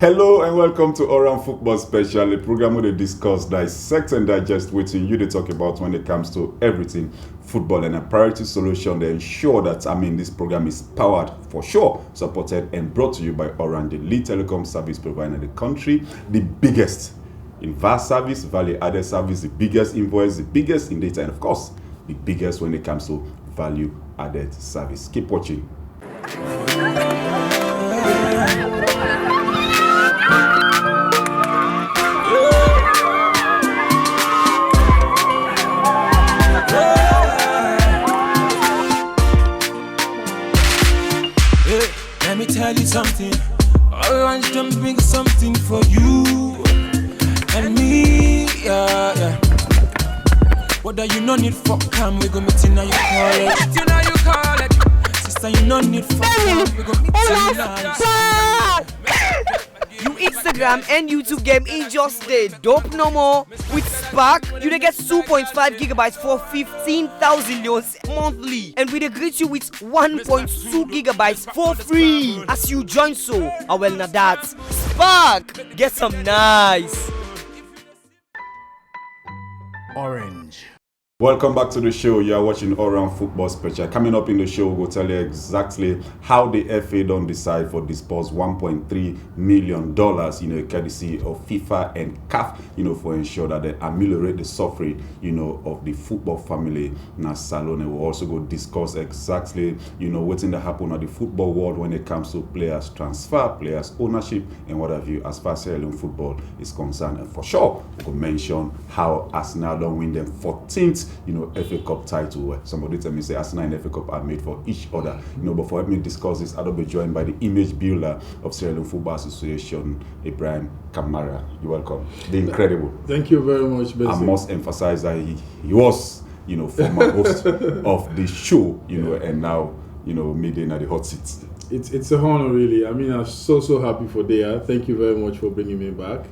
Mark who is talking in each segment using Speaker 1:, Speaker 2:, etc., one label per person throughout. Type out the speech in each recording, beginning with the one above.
Speaker 1: Hello and welcome to Oran Football Special, a program where they discuss, dissect and digest what you they talk about when it comes to everything football, and a priority solution to ensure that this program is powered for sure, supported and brought to you by Oran, the lead telecom service provider in the country, the biggest in VAS service, value added service, the biggest invoice, the biggest in data, and of course the biggest when it comes to value added service. Keep watching.
Speaker 2: Let me tell you something. Orange can bring something for you and me, yeah. What do you no need for calm? We go meet in now you call it. You know you call it. Sister, you no need for calm. We go meet in now.
Speaker 3: You Instagram and YouTube game in just day. Dope no more. With Spark, you dey get 2.5 gigabytes for 15,000 leons monthly. And we dey greet you with 1.2 gigabytes for free as you join so. Well now that's Spark. Get some nice.
Speaker 4: Orange.
Speaker 1: Welcome back to the show. You are watching Oran Football Special. Coming up in the show, we'll tell you exactly how the FA don't decide for disperse $1.3 million, courtesy of FIFA and CAF, for ensure that they ameliorate the suffering, of the football family in Salone. We'll also go discuss exactly, what's in the happen at the football world when it comes to players transfer, players ownership, and what have you, as far as Sierra Leone football is concerned. And for sure, we'll mention how Arsenal don't win them 14th FA Cup title. Somebody tell me say Arsenal and FA Cup are made for each other. But for help me discuss this, I'll be joined by the image builder of Sierra Leone Football Association, Ibrahim Kamara. You're welcome. The incredible.
Speaker 5: Thank you very much, Bessie.
Speaker 1: I must emphasize that he was, former host of the show, and now, midday at the hot seat.
Speaker 5: It's a honor, really. I'm so happy for Dea. Thank you very much for bringing me back.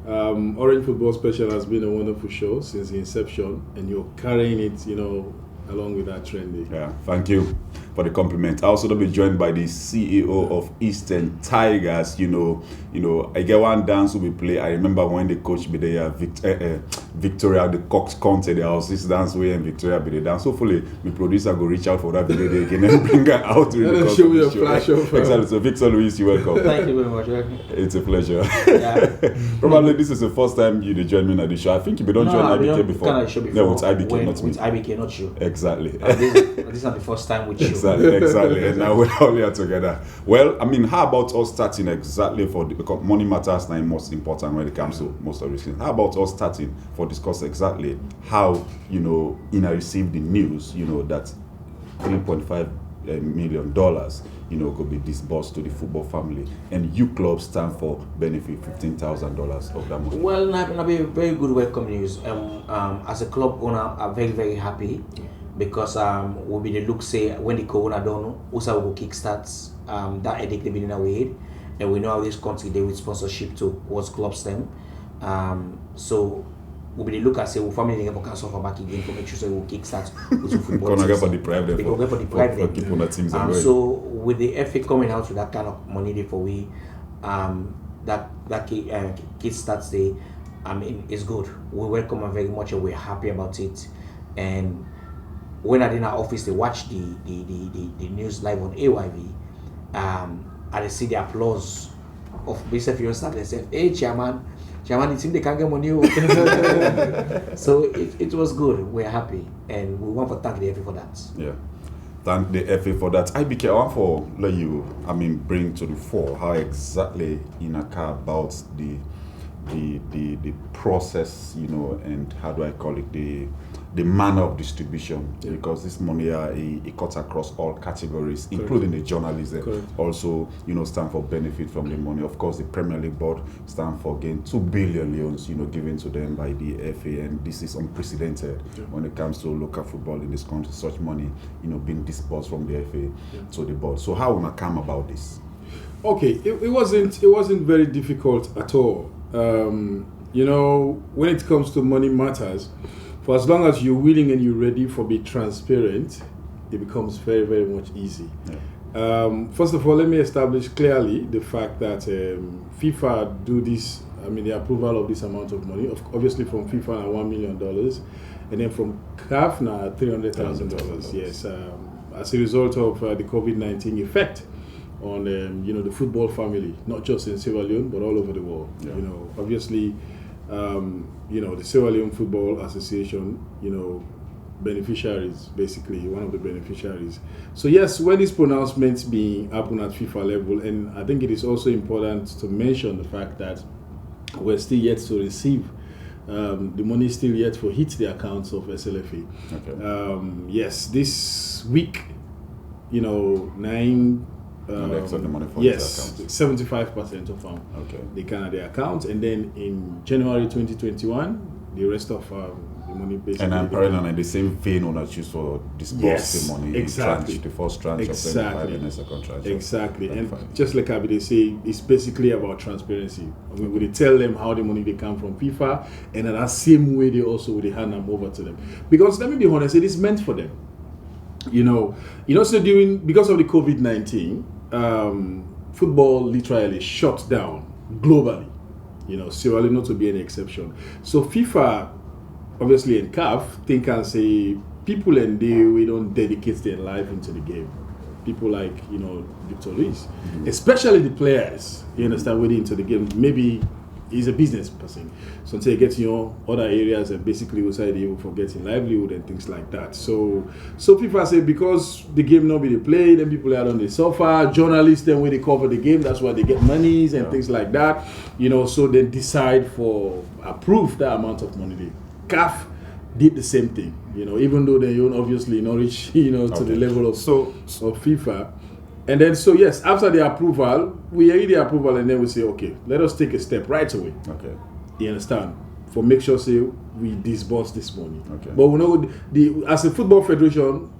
Speaker 5: Orange Football Special has been a wonderful show since the inception, and you're carrying it, along with that trendy.
Speaker 1: Yeah, thank you for the compliment. I also be joined by the CEO of Eastern Tigers. I get one dance we play. I remember when the coach be there, Victoria, the Cox Conte, there was this dance way, and Victoria be the dance. Hopefully, my producer go reach out for that video again and bring her out to the
Speaker 5: show me a flash of
Speaker 1: exactly. So Victor Luis, you're welcome.
Speaker 6: Thank you very much.
Speaker 1: It's a pleasure.
Speaker 6: Yeah.
Speaker 1: Probably this is the first time you join me at the show. I think you don't join IBK before.
Speaker 6: Kind of show before.
Speaker 1: No, with IBK, not me.
Speaker 6: With IBK, not you.
Speaker 1: Exactly.
Speaker 6: This is not the first time with you.
Speaker 1: Exactly. And now we're all here together. Well, how about us starting exactly because money matters now most important when it comes to most of these things. How about us starting for discuss exactly how, I received the news, that $3.5 million, could be disbursed to the football family, and you clubs stand for benefit $15,000 of that money.
Speaker 6: Well, that'll be very good welcome news. As a club owner, I'm very, very happy because we'll be the look say when the corona done, also will kickstarts that headache they've been in our head, and we know how this country they with sponsorship towards club STEM. So we'll be the look and say, family can cancel for back again to make sure we'll kickstart with football.
Speaker 1: Gonna get for the private
Speaker 6: for
Speaker 1: keeping the teams away.
Speaker 6: So with the FA coming out with that kind of money there for we, that kickstarts day, it's good. We welcome them very much and we're happy about it. And when I did in our office, they watch the news live on AYV, and they see the applause of Mr. Fiona. They said, "Hey, chairman, it seems they can't get money." So it was good. We're happy, and we want to thank the FA for that.
Speaker 1: Yeah, thank the FA for that. IBK, I want for let you, bring to the fore how exactly about the process, and how do I call it, the manner of distribution, because this money it cuts across all categories, including the journalism.
Speaker 5: Correct.
Speaker 1: Also, stand for benefit from the money. Of course, the Premier League board stand for again 2 billion leons, given to them by the FA, and this is unprecedented when it comes to local football in this country. Such money, being disbursed from the FA to the board. So, how will I come about this?
Speaker 5: Okay, it wasn't very difficult at all. When it comes to money matters, for as long as you're willing and you're ready for being transparent, it becomes very, very much easy. First of all, let me establish clearly the fact that FIFA do this. I mean, the approval of this amount of money, obviously from FIFA now $1 million, and then from CAF now $300,000. Yes, as a result of the COVID-19 effect on the football family, not just in Sierra Leone but all over the world. Yeah. Obviously, the Sierra Leone Football Association, beneficiaries, basically one of the beneficiaries. So yes, when these pronouncements being happen at FIFA level, and I think it is also important to mention the fact that we're still yet to receive the money, still yet to hit the accounts of SLFA.
Speaker 1: Okay.
Speaker 5: Yes, this week, 9.
Speaker 1: They accept the money for
Speaker 5: yes,
Speaker 1: his
Speaker 5: 75% of them.
Speaker 1: Okay.
Speaker 5: They can at their account, and then in January 2021, the rest of the money basically. And
Speaker 1: apparently, in the same vein, on choose for disbursing money.
Speaker 5: Exactly.
Speaker 1: The first tranche of 75 and the second tranche.
Speaker 5: Exactly. And just like Abi, they say, it's basically about transparency. I mean, we tell them how the money they come from FIFA, and in that same way, they also would hand them over to them. Because let me be honest, it is meant for them. So because of the COVID-19, football literally shut down globally. Sierra Leone not to be any exception. So FIFA, obviously, and CAF think and say people and we don't dedicate their life into the game. People like Victor Luis, especially the players. You understand, way into the game. Maybe he's a business person, so until you get other areas and basically also able for getting livelihood and things like that. So FIFA say because the game not be played, then people are on the sofa. Journalists then when they cover the game, that's why they get monies and things like that. So they decide for approve that amount of money. The CAF did the same thing. Even though they obviously not reach to the level of FIFA. And then, so yes, after the approval, we read the approval and then we say, okay, let us take a step right away.
Speaker 1: Okay.
Speaker 5: You understand? For make sure, say, we disburse this money.
Speaker 1: Okay.
Speaker 5: But we know, as a football federation,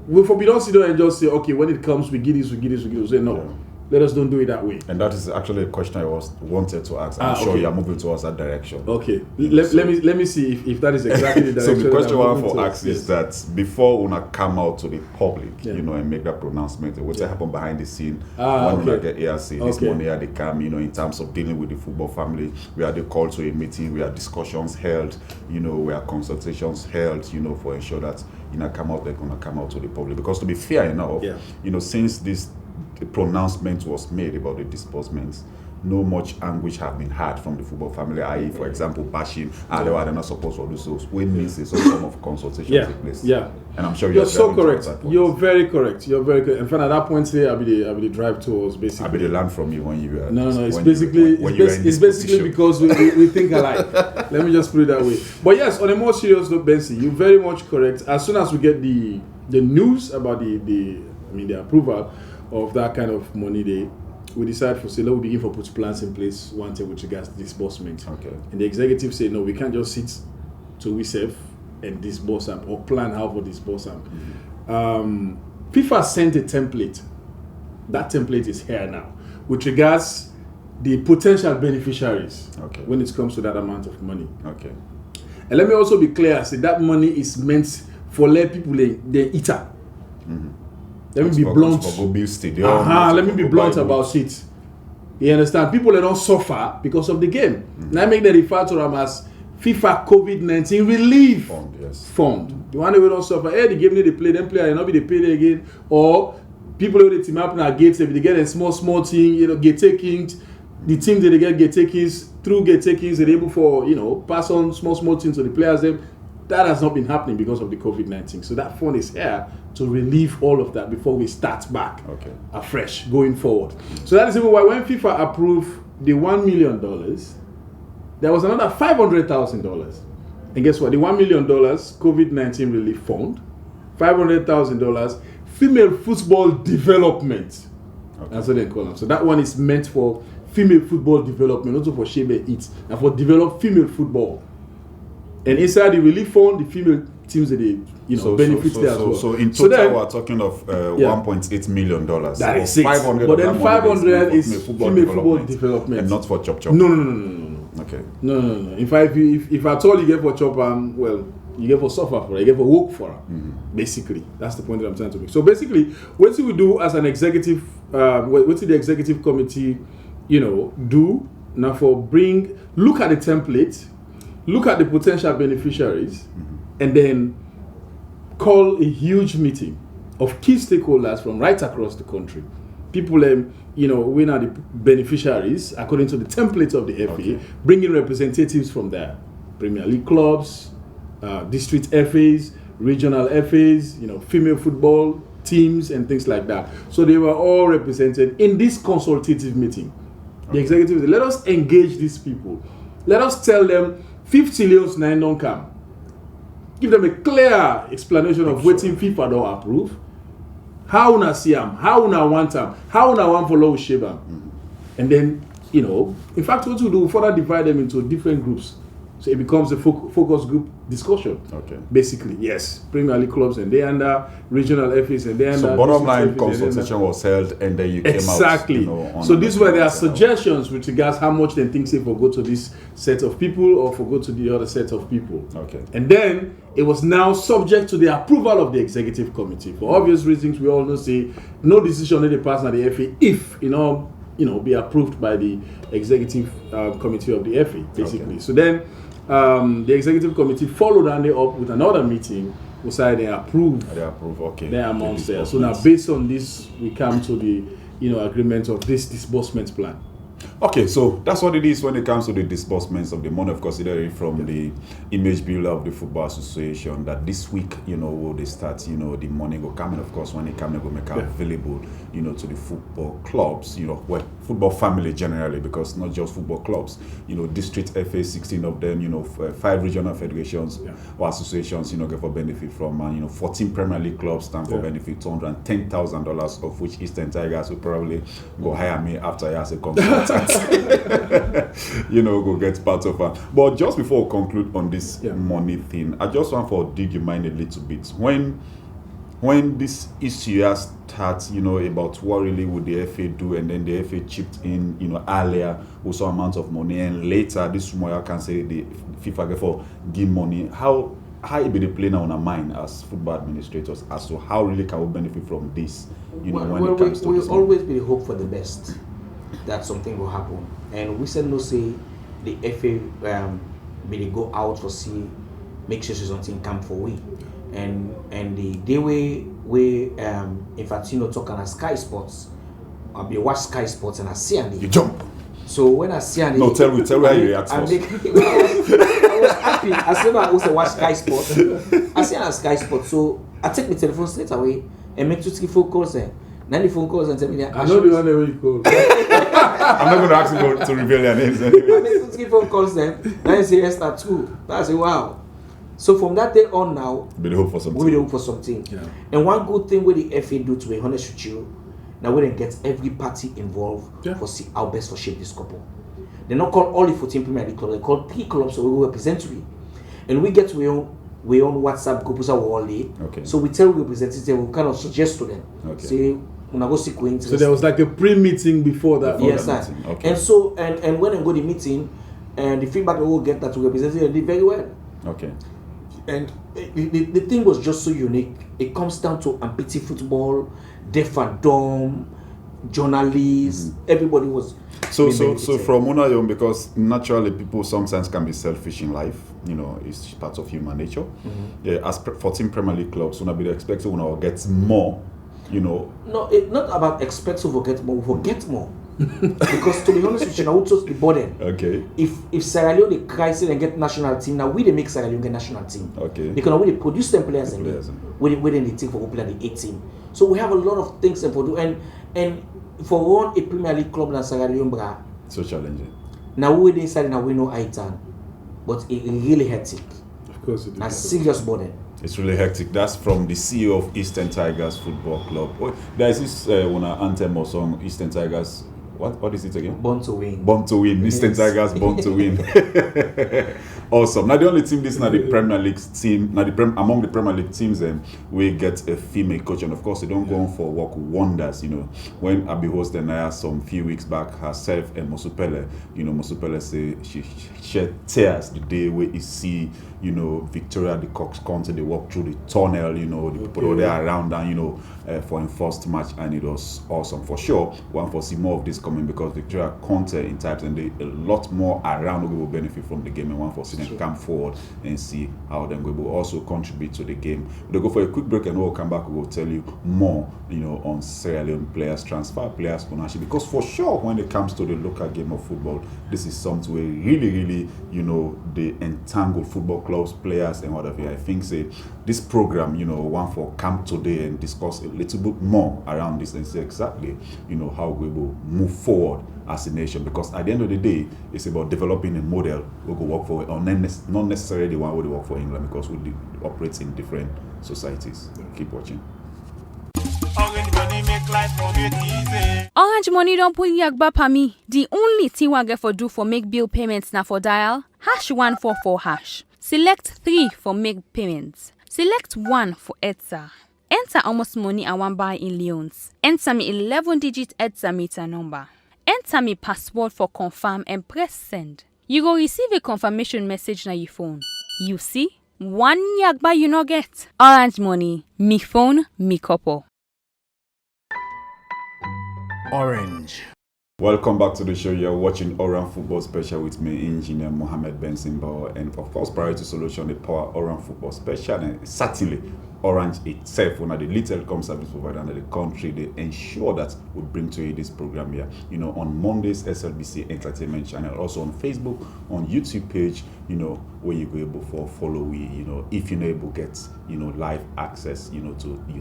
Speaker 5: we don't sit down and just say, okay, when it comes, we give this. We say, no. Yeah. Let us don't do it that way.
Speaker 1: And that is actually a question I wanted to ask. I'm sure you are moving towards that direction.
Speaker 5: Okay. Let me see if that is exactly the direction.
Speaker 1: So the question I want to ask is that before una come out to the public, and make that pronouncement, what's happen behind the scene when we get ARC, this money they come, in terms of dealing with the football family, we had the call to a meeting, we had discussions held, we had consultations held, for ensure that come out, they're gonna come out to the public. Because to be fair enough, since this pronouncement was made about the disbursements, no much anguish have been had from the football family, i.e., for example, bashing, they were not supposed to do so. When means some form of consultation take place.
Speaker 5: Yeah.
Speaker 1: And I'm sure
Speaker 5: you're so correct. You're very correct. You're very correct. In fact, at that point, today, I'll be the drive tours basically.
Speaker 1: I'll be the land from you when you were.
Speaker 5: No. It's basically because we think alike. Let me just put it that way. But yes, on a more serious note, Bensi, you're very much correct. As soon as we get the news about the approval of that kind of money, we decide for let we begin for put plans in place wanted with regards to disbursement.
Speaker 1: Okay.
Speaker 5: And the executive say no, we can't just sit to we save and disburse them or plan how to disburse them. FIFA sent a template. That template is here now with regards the potential beneficiaries when it comes to that amount of money.
Speaker 1: Okay.
Speaker 5: And let me also be clear, say that money is meant for let people they eat up. Let me be blunt. Let me be blunt about it. You understand? People they don't suffer because of the game. Now I make them refer to them as FIFA COVID-19 relief fund. The one that we don't suffer. The game they play, them player not be they pay again. Or people who they team up in our gates, if they get a small thing, get taking. The team that they get takings through get takings, they're able for pass on small things to the players. That has not been happening because of the COVID-19. So that fund is here to relieve all of that before we start back afresh going forward. So that is even why when FIFA approved the $1 million, there was another $500,000. And guess what? The $1 million COVID-19 relief fund, $500,000 female football development. That's what they call them. So that one is meant for female football development, also for Shebe Eats, and for develop female football. And inside the relief fund, the female teams that they benefit there as well.
Speaker 1: So in total, we're talking of $1.8 million.
Speaker 5: That is 500. But then 500 is female football development,
Speaker 1: and not for chop.
Speaker 5: No. Okay. No. In fact, if at all you get for chop, well, You get for suffer for it. You get for work for it. Basically, that's the point that I'm trying to make. So basically, what do we do as an executive? What did the executive committee, do now for look at the template, look at the potential beneficiaries, and then call a huge meeting of key stakeholders from right across the country. People, when are the beneficiaries according to the template of the FA, bringing representatives from there, Premier League clubs, district FAs, regional FAs, female football teams and things like that. So they were all represented in this consultative meeting. The executive said, let us engage these people. Let us tell them 50 million 9 don't come. Give them a clear explanation of what FIFA don't approve. How una see them, how una want them, how una want follow shape them. And then, in fact, what we do, we further divide them into different groups. So it becomes a focus group discussion. Okay. Basically, yes. Premier League clubs and they under regional FAs and they under.
Speaker 1: So bottom line consultation was held and then you came out.
Speaker 5: Exactly. So this where there are suggestions with regards how much they think say for go to this set of people or for go to the other set of people. Okay. And then it was now subject to the approval of the executive committee. For obvious reasons, we all know say no decision in the pass at the FA if be approved by the executive committee of the FA, basically. Okay. So then the executive committee followed and they up with another meeting decided they approve. They approve, okay. Their amounts there. So now based on this, we come to the agreement of this disbursement plan.
Speaker 1: Okay, so that's what it is when it comes to the disbursements of the money, of course, from the image builder of the Football Association, that this week, will they start, the money go come in, of course, when it come, they go make it available, to the football clubs, football family generally, because not just football clubs, district FA, 16 of them, 5 regional federations or associations, get for benefit from, 14 Premier League clubs stand for benefit, $210,000, of which Eastern Tigers will probably go hire me after I ask a consultant. Go get part of it. But just before we conclude on this money thing, I just want to dig your mind a little bit. When this issue starts, about what really would the FA do, and then the FA chipped in, earlier with some amount of money, and later this tomorrow can say the FIFA get for give money. How it be the play now on our mind as football administrators as to how really can we benefit from this? When it comes to
Speaker 6: we
Speaker 1: this
Speaker 6: always be hope for the best that something will happen, and we said no say the FA may go out for see make sure something come for we, and the day we in fact talking at Sky Sports, I'll be watch Sky Sports and I see and
Speaker 1: you jump.
Speaker 6: So when I see and
Speaker 1: no tell me how you react first.
Speaker 6: I was happy. I said I also watch Sky Sports. I see on Sky Sports, so I take my telephone straight away and make 2-3 phone calls there. 90 phone calls and tell me that
Speaker 5: I know the one that you call.
Speaker 1: I'm not going to ask you to reveal their names anyway.
Speaker 6: I make 2-3 phone calls then. Now you say yes, that too. I say wow. So from that day on now,
Speaker 1: we hope for something.
Speaker 6: We hope for something. Yeah. And one good thing with the FA do, to be honest with you, now we then get every party involved for see how best for shape this couple. They not call all the 14 Premier League clubs. They call P clubs, so we will represent we. And we get we on WhatsApp groups all day. Okay. So we tell representatives, we kind of suggest to them. Okay. Say, so
Speaker 5: there was like a pre-meeting before that.
Speaker 6: Yes, sir. Okay. And so and when I go to the meeting, and the feedback we will get that to representatives did very well. Okay. And the thing was just so unique. It comes down to amputee football, deaf and dumb, journalists. Everybody was.
Speaker 1: So from Unayon, because naturally people sometimes can be selfish in life. It's part of human nature. Yeah, as 14 Premier League clubs, when I be expecting when get more.
Speaker 6: No, it's not about expecting to get more. We will get more. Because to be honest with you, now we just the burden. Okay. If Sierra Leone they crisis and get national team, now we they make Sierra Leone get national team. Okay. Because now we they produce them players and we they take for play the 18. So we have a lot of things to do, and for one a Premier League club in Sierra Leone,
Speaker 1: so challenging.
Speaker 6: Now we decided now we know Aitan, but it really hectic.
Speaker 5: Of course it is.
Speaker 6: A serious burden.
Speaker 1: It's really hectic. That's from the CEO of Eastern Tigers Football Club. There is this anthem or song, Eastern Tigers. What is it again?
Speaker 6: Born to win.
Speaker 1: Born to win. Eastern Tigers born to win. Awesome. Now the only team, this is not the Premier League team. Now among the Premier League teams, we get a female coach, and of course they don't go on for work wonders. When Abi hosted Naya some few weeks back, herself and Mosupele, Mosupele say she shed tears the day where he see Victoria, the Cox County, they walk through the tunnel, the people there around and, for a first match, and it was awesome. For sure, one for see more of this coming because Victoria County in types and they a lot more around will benefit from the game, and one for see them come forward and see how them will also contribute to the game. We'll go for a quick break and we'll come back. We'll tell you more, on Sierra Leone players transfer, players ownership, because for sure when it comes to the local game of football, this is something where really, the entangled football clubs, players and whatever. I think this program, one for come today and discuss a little bit more around this and say exactly, how we will move forward as a nation, because at the end of the day, it's about developing a model we go work for, or not necessarily the one who work for England, because we operate in different societies. Keep watching.
Speaker 7: Orange Money don't pull yagba pa me. The only thing I get for do for make bill payments na for dial #144#. Select 3 for make payments. Select 1 for ETSA. Enter almost money I want buy in Leons. Enter me 11-digit ETSA meter number. Enter me password for confirm and press send. You go receive a confirmation message na your phone. You see? 1 yagba you no get. Orange Money. Me phone, me couple.
Speaker 4: Orange.
Speaker 1: Welcome back to the show. You're watching Oran Football Special with me, Engineer Mohammed Benson Bauer, and of course, Priority Solution, the Power Oran Football Special, and certainly Orange itself, one of the lead telecom service provider in the country, they ensure that we bring to you this program here. On Mondays, SLBC Entertainment Channel, also on Facebook, on YouTube page, where you go able for follow we, if you're not able to get, live access, to your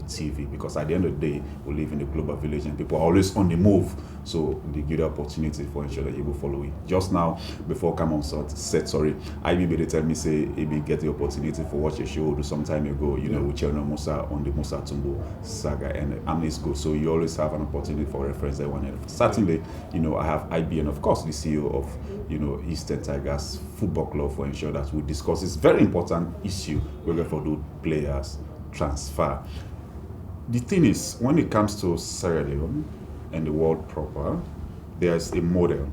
Speaker 1: TV, because at the end of the day, we live in the global village and people are always on the move. So they give the opportunity for ensure that you will follow it. Just now, before come on sorry, IBB they tell me say if get the opportunity for watch a show some time ago, with Cherno Musa on the Musa Tumbo saga, and Amnes go. So you always have an opportunity for reference there one. Certainly, I have IB and of course the CEO of Eastern Tigers Football Club for ensure that we discuss this very important issue whether for the players transfer. The thing is, when it comes to Sierra Leone and the world proper, there's a model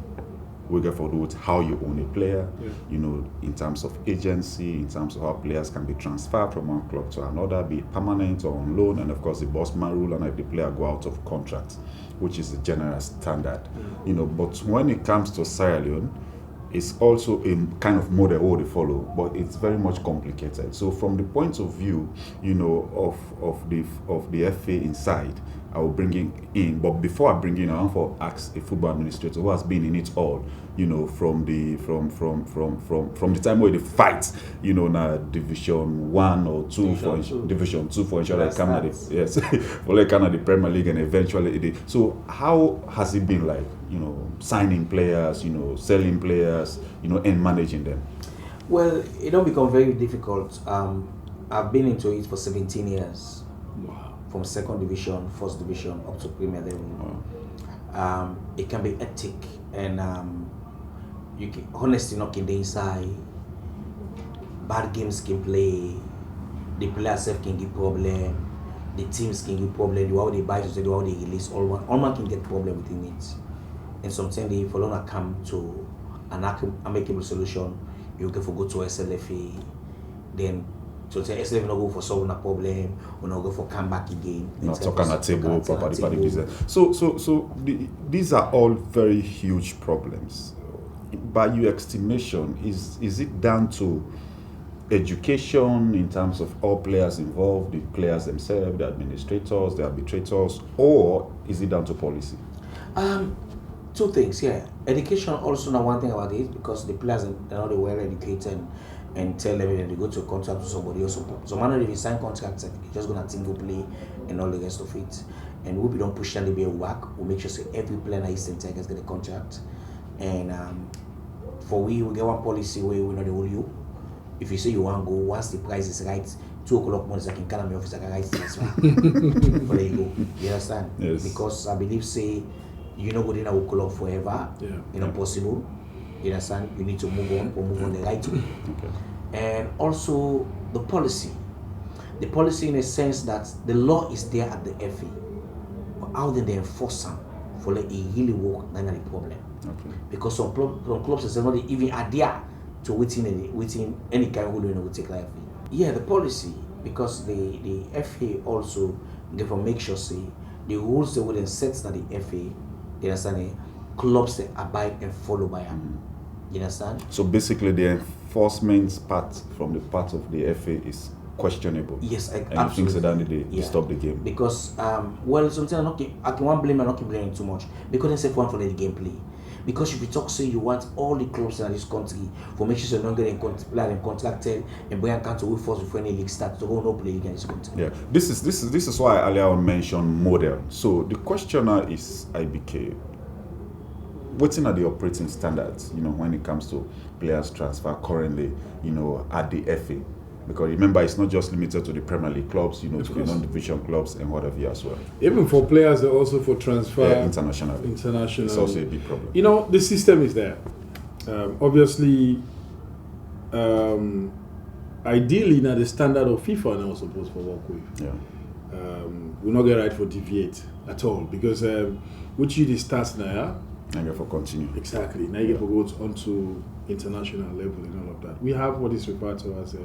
Speaker 1: we get for do how you own a player, in terms of agency, in terms of how players can be transferred from one club to another, be it permanent or on loan, and of course the bossman rule, and if the player go out of contract, which is the general standard. But when it comes to Sierra Leone, it's also a kind of model they follow, but it's very much complicated. So from the point of view, of the FA inside, I will bring it in. But before I bring in, I want to ask a football administrator who has been in it all, from the time where they fight, na Division 1 or 2 Division 2 for ensure that come at it. Yes, for like kind of the Premier League and eventually it. So how has it been like, signing players, selling players, and managing them?
Speaker 6: Well, it don't become very difficult. I've been into it for 17 years.
Speaker 5: Wow.
Speaker 6: From 2nd division, 1st division, up to Premier level. It can be hectic, and you can honestly knock in the inside. Bad games can play. The players self can give problem. The teams can give problem. The way they buy, the way they release, all one can get problem within it. And sometimes they follow not come to an amicable solution. You can go to SLFA, then. So SLFA not go for solving a problem, or not go for come back again.
Speaker 1: Not talking at table, property business. So these are all very huge problems. By your estimation, is it down to education in terms of all players involved, the players themselves, the administrators, the arbitrators, or is it down to policy?
Speaker 6: Two things, yeah. Education also not one thing about it, because the players are not well educated and tell them that they go to a contract with somebody else. So man, if you sign contracts, you're just gonna tingle play and all the rest of it. And we don't push them to be a whack. We make sure say every player in Eastern Tigers get a contract. And we get one policy where we know the whole you. If you say you want to go, once the price is right, 2 o'clock morning, I can call my office, I can write this one. But there you go. You understand?
Speaker 1: Yes.
Speaker 6: Because I believe say you know good in our club forever.
Speaker 5: Yeah.
Speaker 6: Possible. You understand? You need to move on the right way.
Speaker 1: Okay.
Speaker 6: And also the policy. The policy in a sense that the law is there at the FA. But how then they enforce them for like it really work, that's not a problem.
Speaker 1: Okay.
Speaker 6: Because some clubs are not even are there to within any kind of holding will take life. Yeah, the policy, because the FA also therefore make sure say the rules they would then set that the FA, you understand, clubs that abide and follow by them. You understand?
Speaker 1: So basically the enforcement part from the part of the FA is questionable.
Speaker 6: Yes,
Speaker 1: and
Speaker 6: absolutely.
Speaker 1: things that they stop the game.
Speaker 6: Because well, sometimes I can blame and not keep blaming too much because they say one for the gameplay. Because if you talk, say you want all the clubs in this country for make sure you're not getting contracted and bring account to force before any league starts to go no play against this country.
Speaker 1: Yeah, this is why I earlier on mentioned model. So the question now is IBK. What's in the operating standards, when it comes to players transfer currently, at the FA? Because remember, it's not just limited to the Premier League clubs, to the non-division clubs and whatever as well.
Speaker 5: Even for players, and also for transfer
Speaker 1: internationally. It's also a big problem.
Speaker 5: The system is there. Obviously, ideally, now the standard of FIFA now supposed to work with.
Speaker 1: Yeah.
Speaker 5: We're not get right for deviate at all because which you the starts now.
Speaker 1: And for continue.
Speaker 5: Exactly. Now you get go onto international level and all of that. We have what is referred to as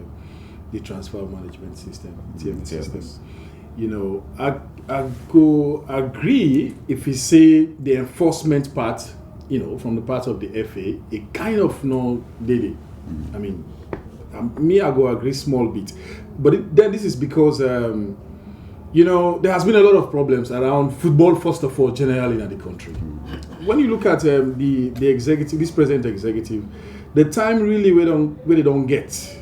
Speaker 5: the transfer management system, TMS system. I go agree if you say the enforcement part, from the part of the FA, it kind of no did it. I mean, I go agree small bit, but then this is because there has been a lot of problems around football first of all generally in the country. When you look at the executive, this present executive, the time really where they don't get,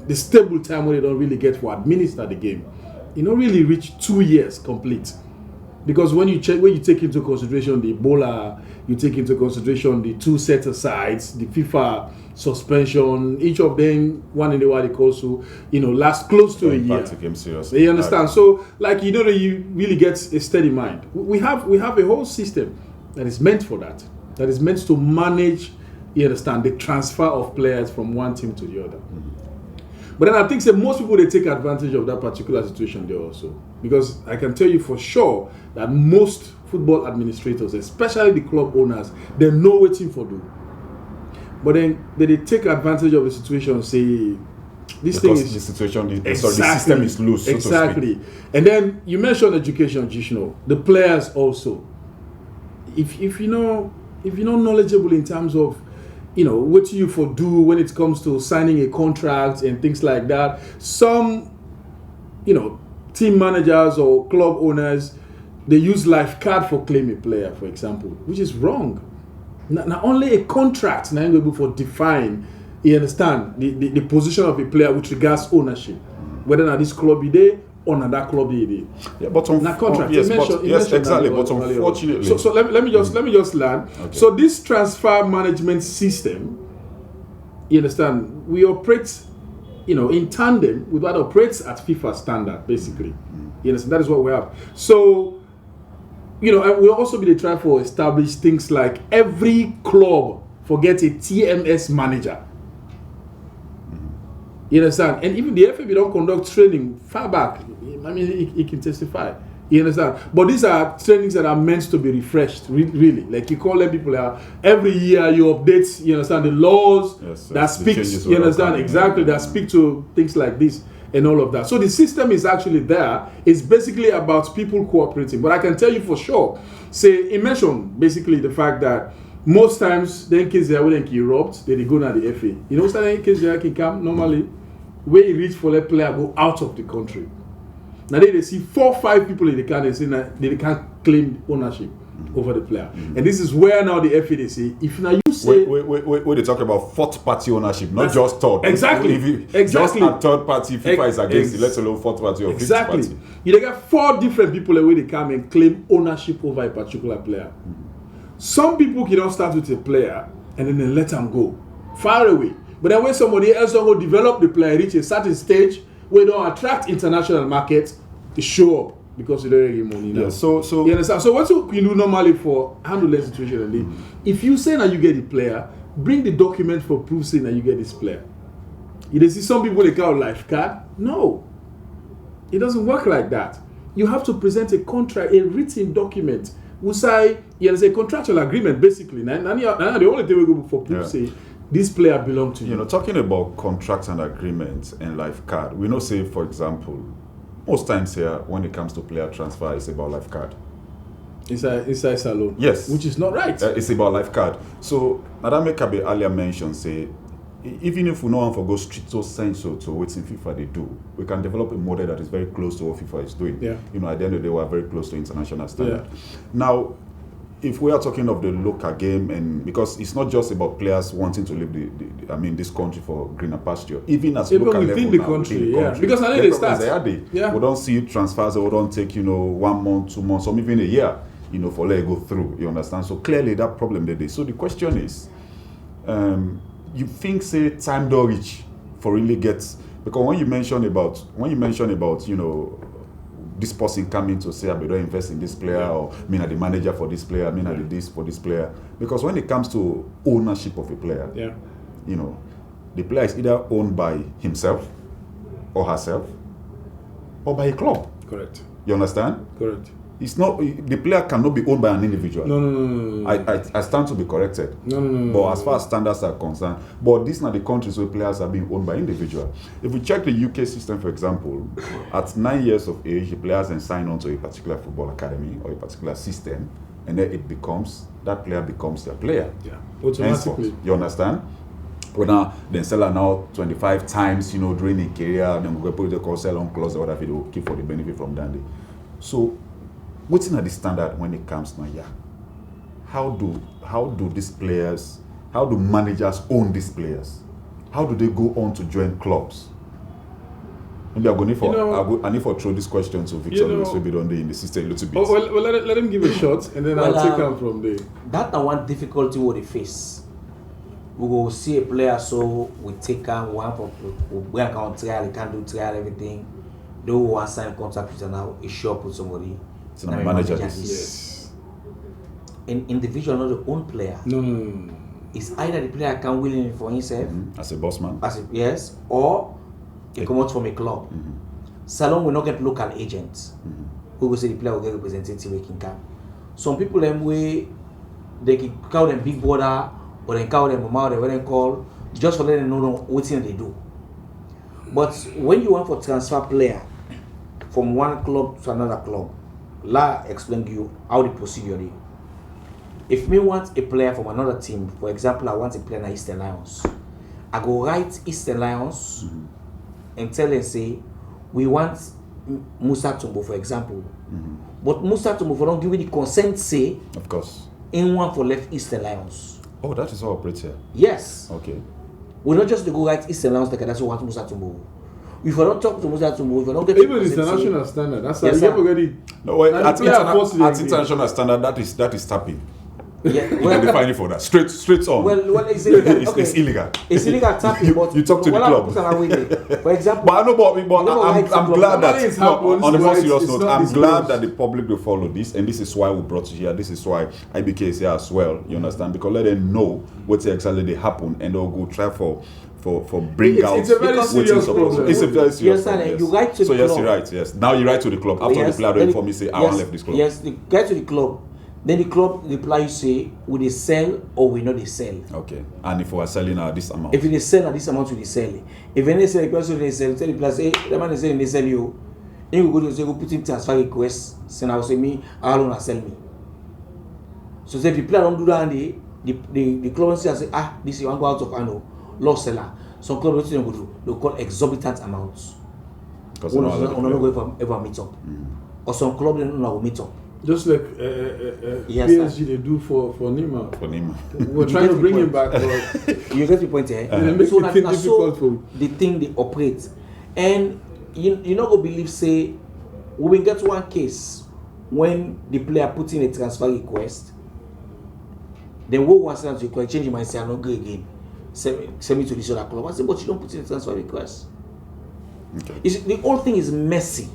Speaker 5: the stable time where they don't really get for administer the game, really reach 2 years complete. Because when you take into consideration the Ebola, you take into consideration the 2 set-asides, the FIFA suspension, each of them, one in the while they also, last close to a year. You understand? So, you really get a steady mind. We have a whole system that is meant for that is meant to manage, you understand, the transfer of players from one team to the other. But then I think that most people, they take advantage of that particular situation there also. Because I can tell you for sure that most football administrators, especially the club owners, they know what team for do. But then they take advantage of the situation and say, this thing is...
Speaker 1: the situation, the system is loose,
Speaker 5: exactly. So to speak. And then you mentioned education, Jishno. The players also. If you're not knowledgeable in terms of what you for do when it comes to signing a contract and things like that. Some, team managers or club owners, they use life card for claiming a player, for example, which is wrong. Not only a contract now able for define, you understand, the position of a player with regards ownership, whether or this club is there or not that club is there.
Speaker 1: Yeah, but on
Speaker 5: contract.
Speaker 1: Yes, exactly. But unfortunately,
Speaker 5: so let me just learn. Okay. So this transfer management system, you understand, we operate, in tandem with what operates at FIFA standard, basically. You understand? That is what we have. So, and we'll also be the try for establish things like every club forget a TMS manager. You understand? And even the FAB don't conduct training far back. I mean, he can testify. You understand? But these are trainings that are meant to be refreshed, really. Like you call them people every year you update, you understand, the laws that speaks, you understand, exactly, that speak to things like this and all of that. So the system is actually there. It's basically about people cooperating. But I can tell you for sure, he mentioned basically the fact that most times the kids there when they erupt, they go to the FA. Some kids there can come normally where you reach for the player go out of the country. Now they see 4 or 5 people in the country say that they can't claim ownership over the player. And this is where now the FA they say, if now you say
Speaker 1: wait, they talk about 4th party ownership, not just third.
Speaker 5: Exactly.
Speaker 1: Just a third party FIFA is against it, let alone 4th party or 5th party.
Speaker 5: You get 4 different people where they come and claim ownership over a particular player. Some people cannot start with a player and then they let them go far away. But then when somebody else will develop the player, reach a certain stage where they don't attract international markets, they show up because they don't get money now.
Speaker 1: Yeah, so
Speaker 5: you understand? So what you do normally for handle that situation, and if you say that you get the player, bring the document for proof saying that you get this player. You see some people they call life card. No, it doesn't work like that. You have to present a contract, a written document. We say, a contractual agreement basically. Now the only thing we go for proof say this player belongs to you.
Speaker 1: You know, talking about contracts and agreements and life card, we know, say, for example, most times here, when it comes to player transfer, it's about life card.
Speaker 5: Inside salon.
Speaker 1: Yes.
Speaker 5: Which is not right.
Speaker 1: It's about life card. So, Madame Kabe earlier mentioned, say, even if we know for go straight to senso to what's in FIFA they do, we can develop a model that is very close to what FIFA is doing.
Speaker 5: Yeah.
Speaker 1: You know, at the end of the day, we're very close to international standard. Yeah. Now, if we are talking of the local game, and because it's not just about players wanting to leave this country for greener pasture, even at local level
Speaker 5: within the country, because I know
Speaker 1: they
Speaker 5: start.
Speaker 1: We don't see transfers, or we don't take 1 month, 2 months, or even a year, for let it go through. You understand? So clearly that problem there. So the question is, you think say time don't reach for really gets, because when you mention about this person coming to say I don't invest in this player, or me not the manager for this player, me not the this for this player, because when it comes to ownership of a player, the player is either owned by himself or herself or by a club.
Speaker 5: Correct.
Speaker 1: You understand?
Speaker 5: Correct.
Speaker 1: It's not, the player cannot be owned by an individual.
Speaker 5: No.
Speaker 1: I stand to be corrected.
Speaker 5: No.
Speaker 1: But as far as standards are concerned, but these are the countries where players are being owned by individual. If we check the UK system, for example, at 9 years of age, the players then sign on to a particular football academy or a particular system, and then that player becomes their player.
Speaker 5: Yeah, automatically.
Speaker 1: Henceforth, you understand? When then seller now 25 times, during the career, then we put the sell on clause or whatever, they will keep for the benefit from Dandy. So, what's in the standard when it comes now? Yeah, how do these players, how do managers own these players? How do they go on to join clubs? Maybe I'm going for I need to throw this question to Victor maybe on in the system a little bit.
Speaker 5: Oh, well let him give a shot, and then I'll take him from there.
Speaker 6: That one difficulty what they face. We go see a player, so we take him we can trial, can't do trial everything. They will sign contract with now, a shop with somebody.
Speaker 1: So now manager
Speaker 5: yes.
Speaker 6: An individual, not the own player.
Speaker 5: No.
Speaker 6: It's either the player can willing it for himself
Speaker 1: as a boss man.
Speaker 6: Yes, or he come out from a club. Salon will not get local agents who will say the player will get representative making camp. Some people they can call them big brother or they call them mama or they call just for letting them know what thing they do. But when you want for transfer player from one club to another club, explain to you how the procedure is. If me want a player from another team, for example, I want a player in Eastern Lions, I go write Eastern Lions and tell them say we want Musa Tumbo, for example. But Musa Tumbo don't give me the consent say
Speaker 1: of course
Speaker 6: anyone for left Eastern Lions.
Speaker 1: Oh, that is how it operates here.
Speaker 6: Yes.
Speaker 1: Okay.
Speaker 6: We're not just to go write Eastern Lions like that's what want Musa Tumbo. If I don't talk to Musa Tumbo, if I don't get
Speaker 5: even international standard, that's how you already.
Speaker 1: No, at international standard, that is tapping.
Speaker 6: Yeah,
Speaker 1: well, they fine for that. Straight on.
Speaker 6: Well, it's illegal.
Speaker 1: It's illegal.
Speaker 6: It's illegal tapping, but
Speaker 1: you talk to the club.
Speaker 6: For example,
Speaker 1: but I know, but I'm glad that on a more serious note, I'm glad that the public will follow this, and this is why we brought you here. This is why IBK is here as well. You understand? Because let them know what exactly they happen, and they'll go try for bring out.
Speaker 5: It's a very serious problem.
Speaker 1: It's a very serious problem.
Speaker 6: Yes. You write to the club.
Speaker 1: So yes, you're right. Yes. Now you write to the club after the player don't inform me say I want left this club.
Speaker 6: Yes, you get to the club. Then the club reply you say, will they sell or will not they sell?
Speaker 1: Okay. And if we are selling at this amount?
Speaker 6: If they sell at this amount, will they sell? If they sell, the person they sell, tell the player, hey, the man is selling, they sell you. Then you go to say, go put in transfer request, send out say me, I don't sell me. So if the player don't do that, the club say, this is one go out of anno, lost seller. Some club what they do, they call exorbitant amounts.
Speaker 1: Because
Speaker 6: one not go ever meet up. Or some club they don't meet up.
Speaker 5: Just like PSG they do for Neymar.
Speaker 1: For Neymar.
Speaker 5: We're trying to bring him back. But
Speaker 6: you get the point here.
Speaker 5: So that's difficult for
Speaker 6: the thing they operate. And you not go believe say we will get one case when the player put in a transfer request. Then what was to request change my say I not go again. Send me to this other club. I say, but you don't put in a transfer request.
Speaker 1: Okay.
Speaker 6: The whole thing is messy.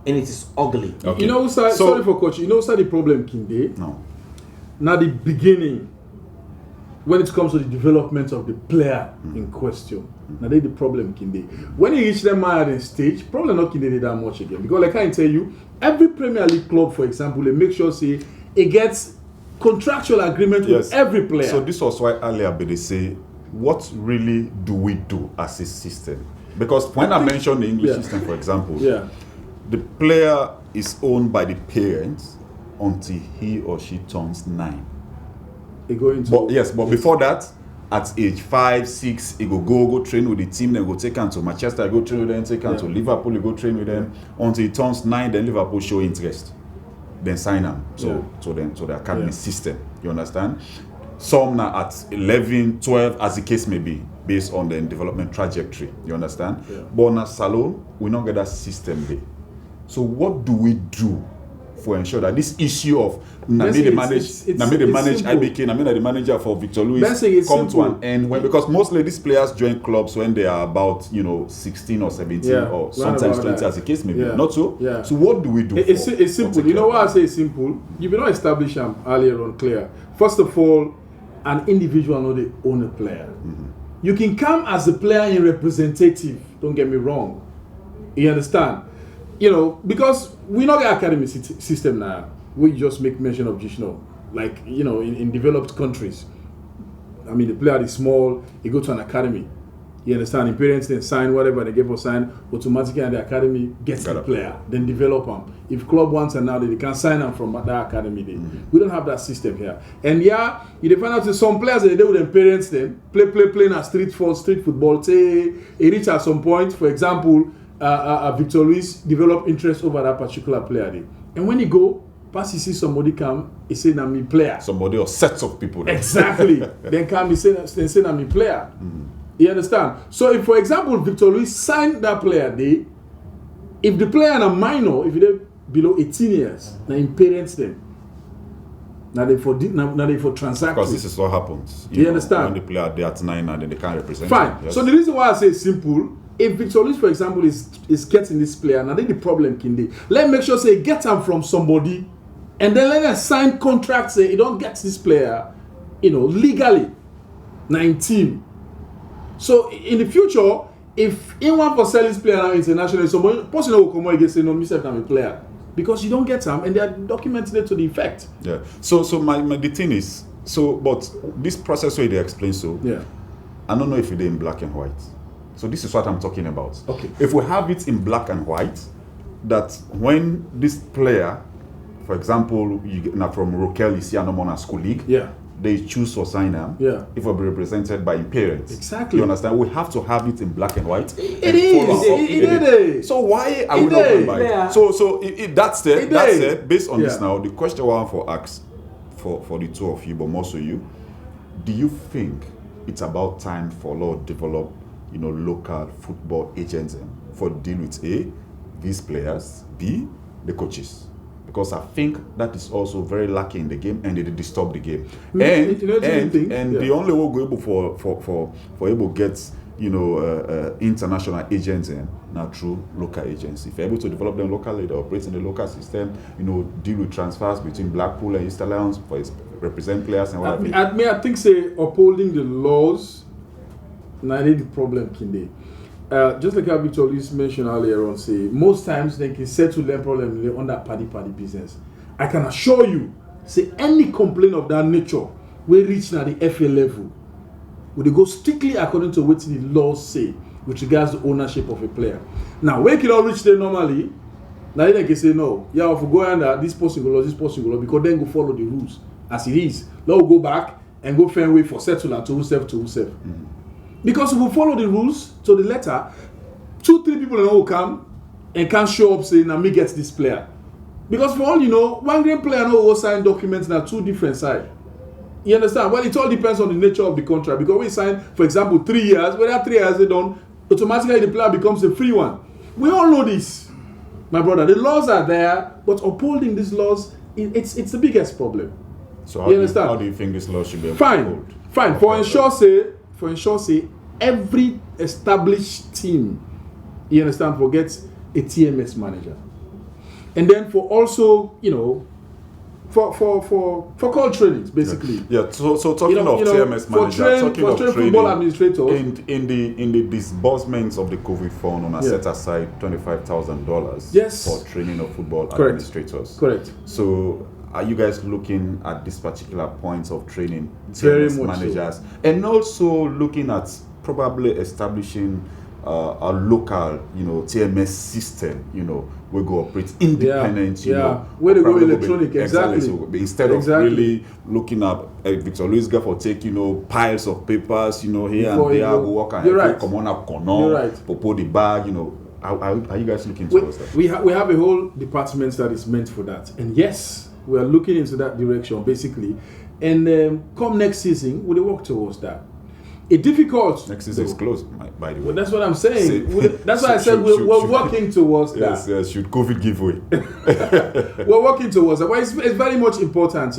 Speaker 6: And it is ugly.
Speaker 1: Okay.
Speaker 5: You know, sorry for coach. You know, the problem, Kinde?
Speaker 1: No.
Speaker 5: Now, the beginning, when it comes to the development of the player in question, now they the problem, Kinde. When you reach them higher stage, probably not Kinde that much again. Because, like I can tell you, every Premier League club, for example, they make sure say it gets contractual agreement with every player.
Speaker 1: So this was why earlier they say what really do we do as a system? Because when I mention the English system, for example, the player is owned by the parents until he or she turns 9. But before that, at age 5, 6, he go train with the team, then go take him to Manchester, go train with them, take him to Liverpool, he go train with them until he turns 9, then Liverpool show interest. Then sign him to the academy system. You understand? Some now at 11, 12, as the case may be, based on the development trajectory. You understand? But now Salon, we don't get that system there. So what do we do for ensure that this issue of the manager for Victor Luis come to an end because mostly these players join clubs when they are about 16 or 17 or sometimes 20 as the case may be. Not so? So what do we do?
Speaker 5: It's simple. You know why I say it's simple? You will not establish them earlier on clear. First of all, an individual not the owner player. You can come as a player in representative, don't get me wrong. You understand? Because we not get academy system now. We just make mention of just like in developed countries. I mean, the player is small, he go to an academy. You understand? The parents then sign whatever they get for sign, automatically and the academy gets the player, then develop them. If club wants and now they can sign them from that academy. We don't have that system here. And you find out that some players they do with their parents then playing at street football. Say he reach at some point, for example, Victor Luis develop interest over that particular player there. And when he go, pass he see somebody come, he say na me player.
Speaker 1: Somebody or sets of people. There.
Speaker 5: Exactly. Then come he say na me player. You understand? So if, for example, Victor Luis signed that player there, if the player is a minor, if they're below 18 years, now in parents them. Now they for transaction.
Speaker 1: Because this is what happens.
Speaker 5: You understand?
Speaker 1: When the player they're at 9 and then they can't represent.
Speaker 5: Fine.
Speaker 1: Yes.
Speaker 5: So the reason why I say it's simple, if Victor Luis, for example, is getting this player, now then the problem can be. Let's make sure say get him from somebody, and then let us sign contracts say you don't get this player, legally, 19. So in the future, if anyone for selling this player now internationally, somebody person will come and say no, myself I'm a player. Because you don't get them and they are documented to the effect.
Speaker 1: Yeah. So the thing is, but this process where they explain I don't know if it's in black and white. So this is what I'm talking about.
Speaker 5: Okay.
Speaker 1: If we have it in black and white, that when this player, for example, you get now from Rokel, you see a school league. They choose to sign them. If will be represented by parents.
Speaker 5: Exactly.
Speaker 1: You understand? We have to have it in black and white.
Speaker 5: It is.
Speaker 1: So why are we not going by it? So that said, based on this now, the question I want to ask for the two of you, but more so you, do you think it's about time for law to develop, local football agents for deal with A, these players, B, the coaches? Because I think that is also very lacking in the game and it disturb the game. And the only way we're able for able to get international agents now through local agents. If you're able to develop them locally, they operate in the local system, deal with transfers between Blackpool and East Alliance for represent players and what
Speaker 5: I think say upholding the laws, now the problem can be. Just like how Victor Luis mentioned earlier on, say most times they can settle their problem on that party business. I can assure you, say any complaint of that nature will reach now the FA level. Will they go strictly according to what the laws say with regards to ownership of a player. Now, when it all reach there normally, now they can say no. Yeah, if we go under this possible, because then go follow the rules as it is. Now we'll go back and go fair way for settle to whoself. Because if we follow the rules to the letter, 2-3 people will come and can't show up saying, "Now me get this player." Because for all you know, one great player will sign documents in 2 different sides. You understand? Well, it all depends on the nature of the contract. Because we sign, for example, 3 years, when that 3 years they done, automatically the player becomes a free one. We all know this, my brother. The laws are there, but upholding these laws, it's the biggest problem.
Speaker 1: So how do you think this law should be upheld?
Speaker 5: Fine. For ensure say every established team, you understand, gets a TMS manager. And then for also, for call trainings, basically.
Speaker 1: Yeah. So talking of TMS manager, talking of training,
Speaker 5: football administrators.
Speaker 1: In the disbursements of the COVID fund, on a set aside $25,000 for training of football administrators.
Speaker 5: Correct.
Speaker 1: So are you guys looking at this particular point of training
Speaker 5: Very
Speaker 1: TMS
Speaker 5: much
Speaker 1: managers, and also looking at probably establishing a local, TMS system, we go operate independent,
Speaker 5: where they go
Speaker 1: probably
Speaker 5: electronic, exactly.
Speaker 1: So instead of really looking at Victor Luis for take, piles of papers, here
Speaker 5: Before
Speaker 1: and
Speaker 5: you
Speaker 1: there,
Speaker 5: go.
Speaker 1: go work and
Speaker 5: You're right.
Speaker 1: come on up,
Speaker 5: You're right.
Speaker 1: popo the bag, are you guys looking towards that?
Speaker 5: We have a whole department that is meant for that, and yes, we are looking into that direction basically. And come next season, we'll work towards that. It's difficult.
Speaker 1: Next season is closed, by the way.
Speaker 5: Well, that's what I'm saying. That's why I said we're working towards that.
Speaker 1: Yes, should COVID give way?
Speaker 5: We're working towards that. But it's very much important,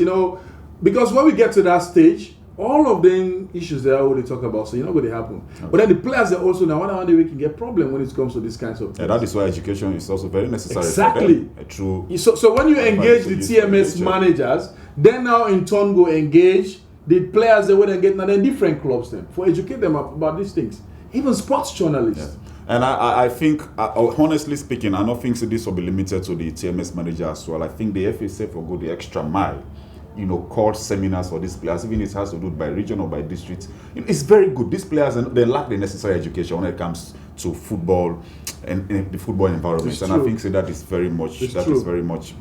Speaker 5: because when we get to that stage, all of them issues they already talk about, so you're not going to happen. Okay. But then the players are also now one day we can get problem when it comes to these kinds of things.
Speaker 1: Yeah, that is why education is also very necessary.
Speaker 5: Exactly.
Speaker 1: So
Speaker 5: when you engage the TMS managers, then now in turn go engage the players they wouldn't get now in different clubs then for educate them about these things. Even sports journalists.
Speaker 1: Yeah. And I think, honestly speaking, I don't think this will be limited to the TMS manager as well. I think the FSF will go the extra mile, call seminars for these players, even if it has to do it by region or by district. It's very good. These players, they lack the necessary education when it comes to football and the football environment. And I think that is very much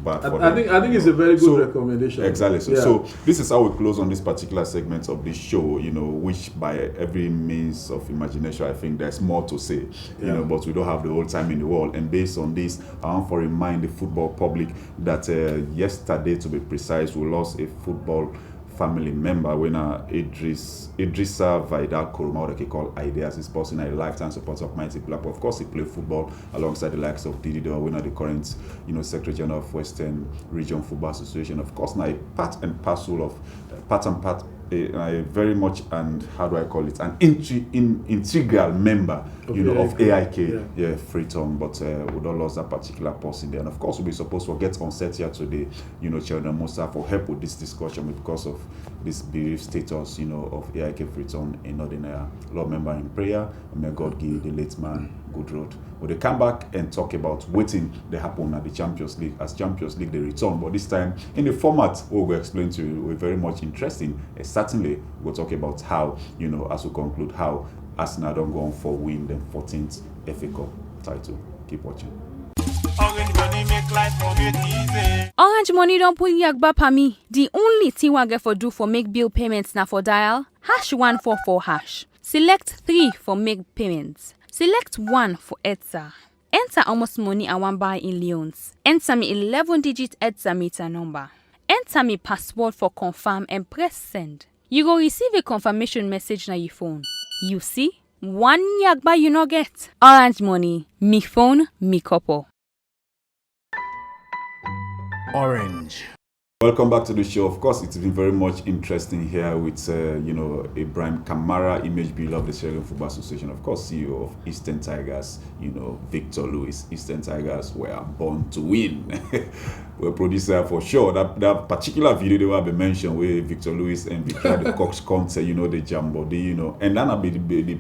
Speaker 1: bad for them.
Speaker 5: I think it's a very good recommendation.
Speaker 1: Exactly. So this is how we close on this particular segment of this show, which by every means of imagination, I think there's more to say, but we don't have the whole time in the world. And based on this, I want to remind the football public that yesterday, to be precise, we lost a football family member when Idrissa Vidal Kuruma, what they call Ideas, is person a lifetime supporter of Mighty Black. Of course, he played football alongside the likes of Didi Doe, winner the current, Secretary General of Western Region Football Association. Of course, now a part and parcel of very much, and how do I call it, an integral member, of AIK, Freetown. But we don't lost that particular person there. And of course, we'll be supposed to get on set here today, Children Musa, for help with this discussion because of this bereaved status, of AIK Freetown in Northern Area. Lord member in prayer, and may God give the late man good road. But they come back and talk about waiting they happen at the Champions League. As Champions League they return, but this time in the format we'll explain to you, we're very much interesting. Certainly we'll talk about how, as we conclude, how Arsenal don't go on for win the 14th FA Cup title. Keep watching.
Speaker 2: Orange money make life for me easy.
Speaker 7: Orange money don't put yagba pa me. The only thing we get for do for make bill payments na for dial #144#. Select 3 for make payments. Select 1 for ETSA. Enter almost money I want buy in Leons. Enter me 11-digit ETSA meter number. Enter me password for confirm and press send. You go receive a confirmation message na your phone. You see? 1 yagba you no get. Orange money. Me phone, me couple.
Speaker 4: Orange.
Speaker 1: Welcome back to the show. Of course, it's been very much interesting here with, Ibrahim Kamara, image builder of the Sierra Leone Football Association, of course, CEO of Eastern Tigers, Victor Luis. Eastern Tigers were born to win. We're producer for sure. That particular video they will be mentioned where Victor Luis and Victor the Cox concert, the Jambo, and then I'll be the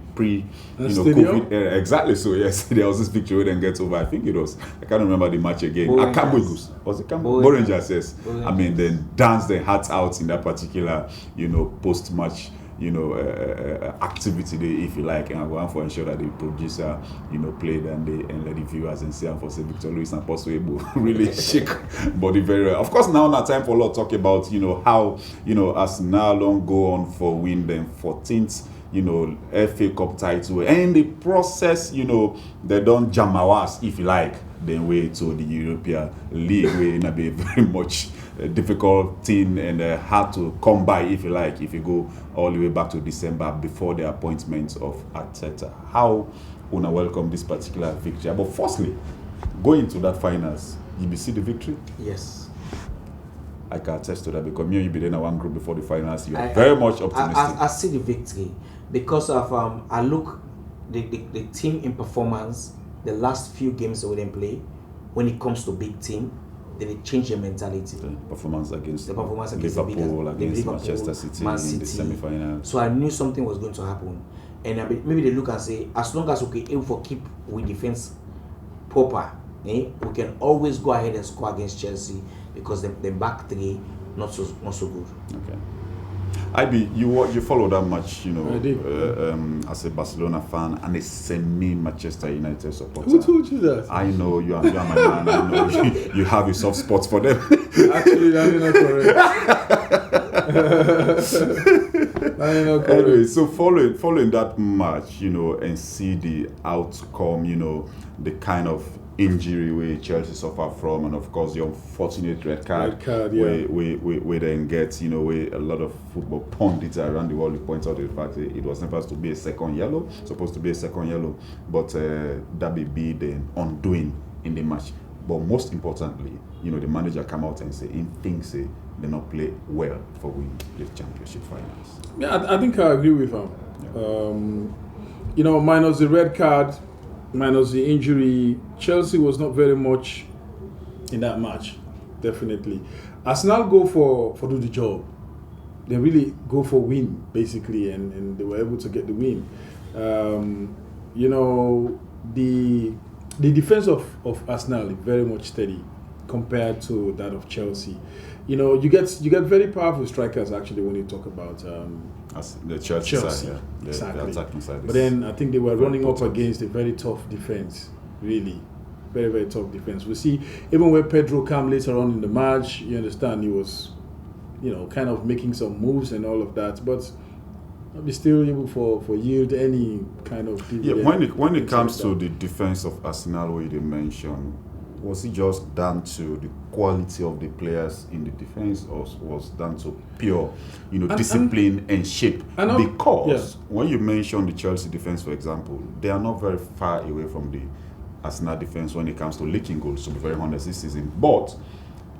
Speaker 1: COVID era. Exactly. So yes, there was this picture we didn't get over. I think it was, I can't remember the match again. Akambugus. Was it Borangers? Yes. I mean, then dance their hearts out in that particular, post-match, activity day, if you like, and I go on for ensure that the producer, played and let the viewers and see and for say Victor Luis and possible really shake body very well. Of course, now not time for a lot to talk about, how, as now long go on for win them 14th, FA Cup title, and the process, they don't jam our ass, if you like, then way to the European League, where it be very much a difficult thing and hard to come by, if you like, if you go all the way back to December before the appointment of Arteta. How una welcome this particular victory? But firstly, going to that finals, you see the victory?
Speaker 6: Yes.
Speaker 1: I can attest to that because me and you be in one group before the finals. You are very much optimistic.
Speaker 6: I see the victory because of I look the team in performance. The last few games that we didn't play, when it comes to big team, they change their mentality.
Speaker 1: The performance against
Speaker 6: Liverpool,
Speaker 1: against Manchester City
Speaker 6: Man
Speaker 1: in
Speaker 6: City.
Speaker 1: the semi-final.
Speaker 6: So I knew something was going to happen, and maybe they look and say, as long as we can aim for keep we defense proper, we can always go ahead and score against Chelsea because the back three not so good.
Speaker 1: Okay. IB, you follow that match, you know,
Speaker 5: I did.
Speaker 1: as a Barcelona fan and a semi-Manchester United supporter.
Speaker 5: Who told you that?
Speaker 1: I know you are my man. I know you have a soft spot for them.
Speaker 5: Actually, that is not correct. That is not correct.
Speaker 1: Anyway, so following that match, you know, and see the outcome, you know, the kind of injury where Chelsea suffer from, and of course the unfortunate red card
Speaker 5: yeah.
Speaker 1: we then get, you know, where a lot of football pundits around the world point out the fact that it was supposed to be a second yellow, but that may be the undoing in the match. But most importantly, you know, the manager come out and say in things they not play well for winning the championship finals.
Speaker 5: Yeah, I think I agree with him. Yeah. You know, minus the red card, minus the injury, Chelsea was not very much in that match, definitely. Arsenal go for do the job. They really go for win, basically, and they were able to get the win. You know, the defense of Arsenal is very much steady compared to that of Chelsea. You know, you get very powerful strikers actually when you talk about
Speaker 1: as the Chelsea side, yeah.
Speaker 5: Exactly.
Speaker 1: The attacking side.
Speaker 5: But then I think they were running up against a very tough defense, really. Very, very tough defense. We see, even when Pedro came later on in the match, you understand he was, you know, kind of making some moves and all of that, but be still able for yield any kind of dividend.
Speaker 1: Yeah, when it comes to the defense of Arsenal, where you mentioned, was it just down to the quality of the players in the defense, or was down to pure, you know, discipline and shape? Because when you mention the Chelsea defense, for example, they are not very far away from the Arsenal defense when it comes to leaking goals, to be very honest, this season. But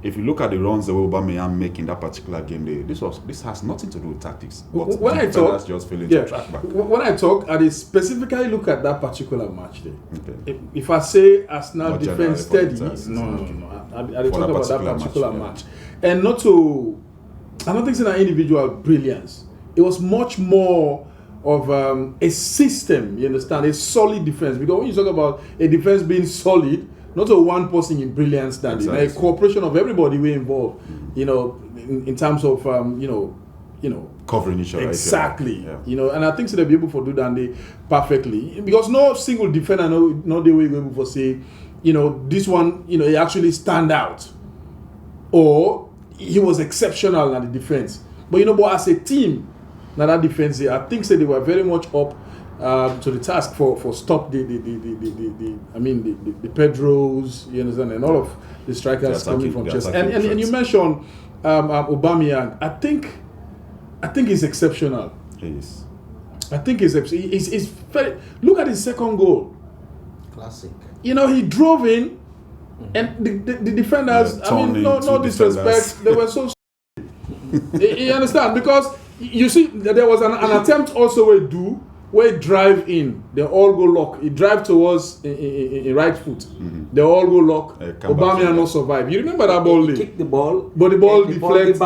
Speaker 1: if you look at the runs that Aubameyang make in that particular game, this has nothing to do with tactics. But
Speaker 5: when I talk,
Speaker 1: just failing to track back.
Speaker 5: When I talk, I specifically look at that particular match there.
Speaker 1: Okay.
Speaker 5: If I say Arsenal
Speaker 1: Not
Speaker 5: defense steady, no. I talk about that particular match. And not to, I don't think it's an individual brilliance. It was much more of a system, you understand, a solid defense. Because when you talk about a defense being solid, not a one person in brilliance standing, exactly. A cooperation of everybody we involved, you know, in terms of you know
Speaker 1: covering each other.
Speaker 5: Exactly. Yeah. You know, and I think so they'll be able to do that perfectly. Because no single defender no they will be able to say, you know, this one, you know, he actually stand out. Or he was exceptional at the defense. But you know, but as a team, now that defense, I think so they were very much up to the task for stop the Pedros, you understand, and all of the strikers coming from Chelsea. And you mentioned Aubameyang. I think he's exceptional.
Speaker 1: He is.
Speaker 5: I think he's very. Look at his second goal.
Speaker 6: Classic.
Speaker 5: You know, he drove in, and the defenders. I mean, no disrespect. They were so. You understand, because you see there was an attempt also where drive in, they all go lock. He drive towards in right foot. Mm-hmm. They all go lock. Aubameyang not survive. You remember that ball?
Speaker 6: He kicked the ball,
Speaker 5: but the ball deflects.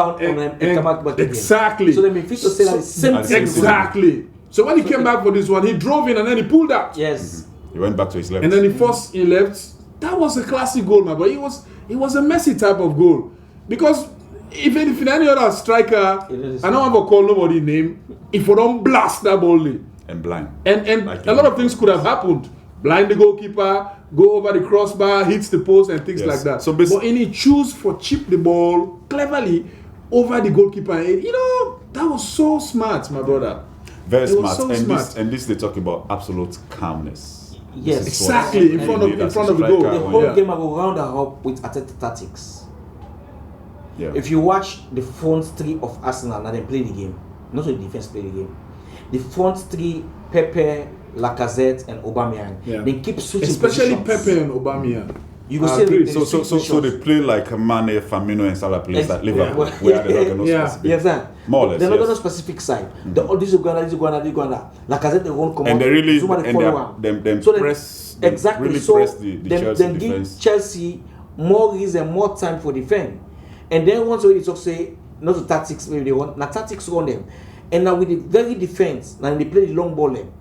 Speaker 6: Exactly. So the midfielder said the same thing.
Speaker 5: Exactly. So when he came back for this one, he drove in and then he pulled out.
Speaker 6: Yes.
Speaker 1: Mm-hmm. He went back to his left.
Speaker 5: And then he forced in left. That was a classic goal, man. But it was a messy type of goal. Because if any other striker, I don't have to call nobody name, if we don't blast that ball in.
Speaker 1: And blind.
Speaker 5: And like a lot of things could have happened. Blind the goalkeeper, go over the crossbar, hits the post and things like that. So but he choose for chip the ball cleverly over the goalkeeper. You know, that was so smart, my brother.
Speaker 1: Very smart. So smart. This they talk about absolute calmness.
Speaker 6: Yes,
Speaker 5: exactly. In front of the goal.
Speaker 6: The whole game I go round and up with tactics. Yeah. If you watch the front three of Arsenal, now they play the game. Not only defense play the game. The front three, Pepe, Lacazette, and Aubameyang, they keep switching
Speaker 5: especially
Speaker 6: positions.
Speaker 5: Pepe and Aubameyang.
Speaker 6: You will see
Speaker 1: so they play like Mane, Firmino, and Salah plays at Liverpool, where they're not going to specific.
Speaker 6: More or less, they're not going to specific side. Mm-hmm. This is Uganda. Lacazette they won't come
Speaker 1: and they really
Speaker 6: so
Speaker 1: press the Chelsea
Speaker 6: give
Speaker 1: defense.
Speaker 6: Chelsea more reason, more time for defend. And then once they talk say not the tactics, maybe they want tactics run them. And now with the very defense, now they play the long ball then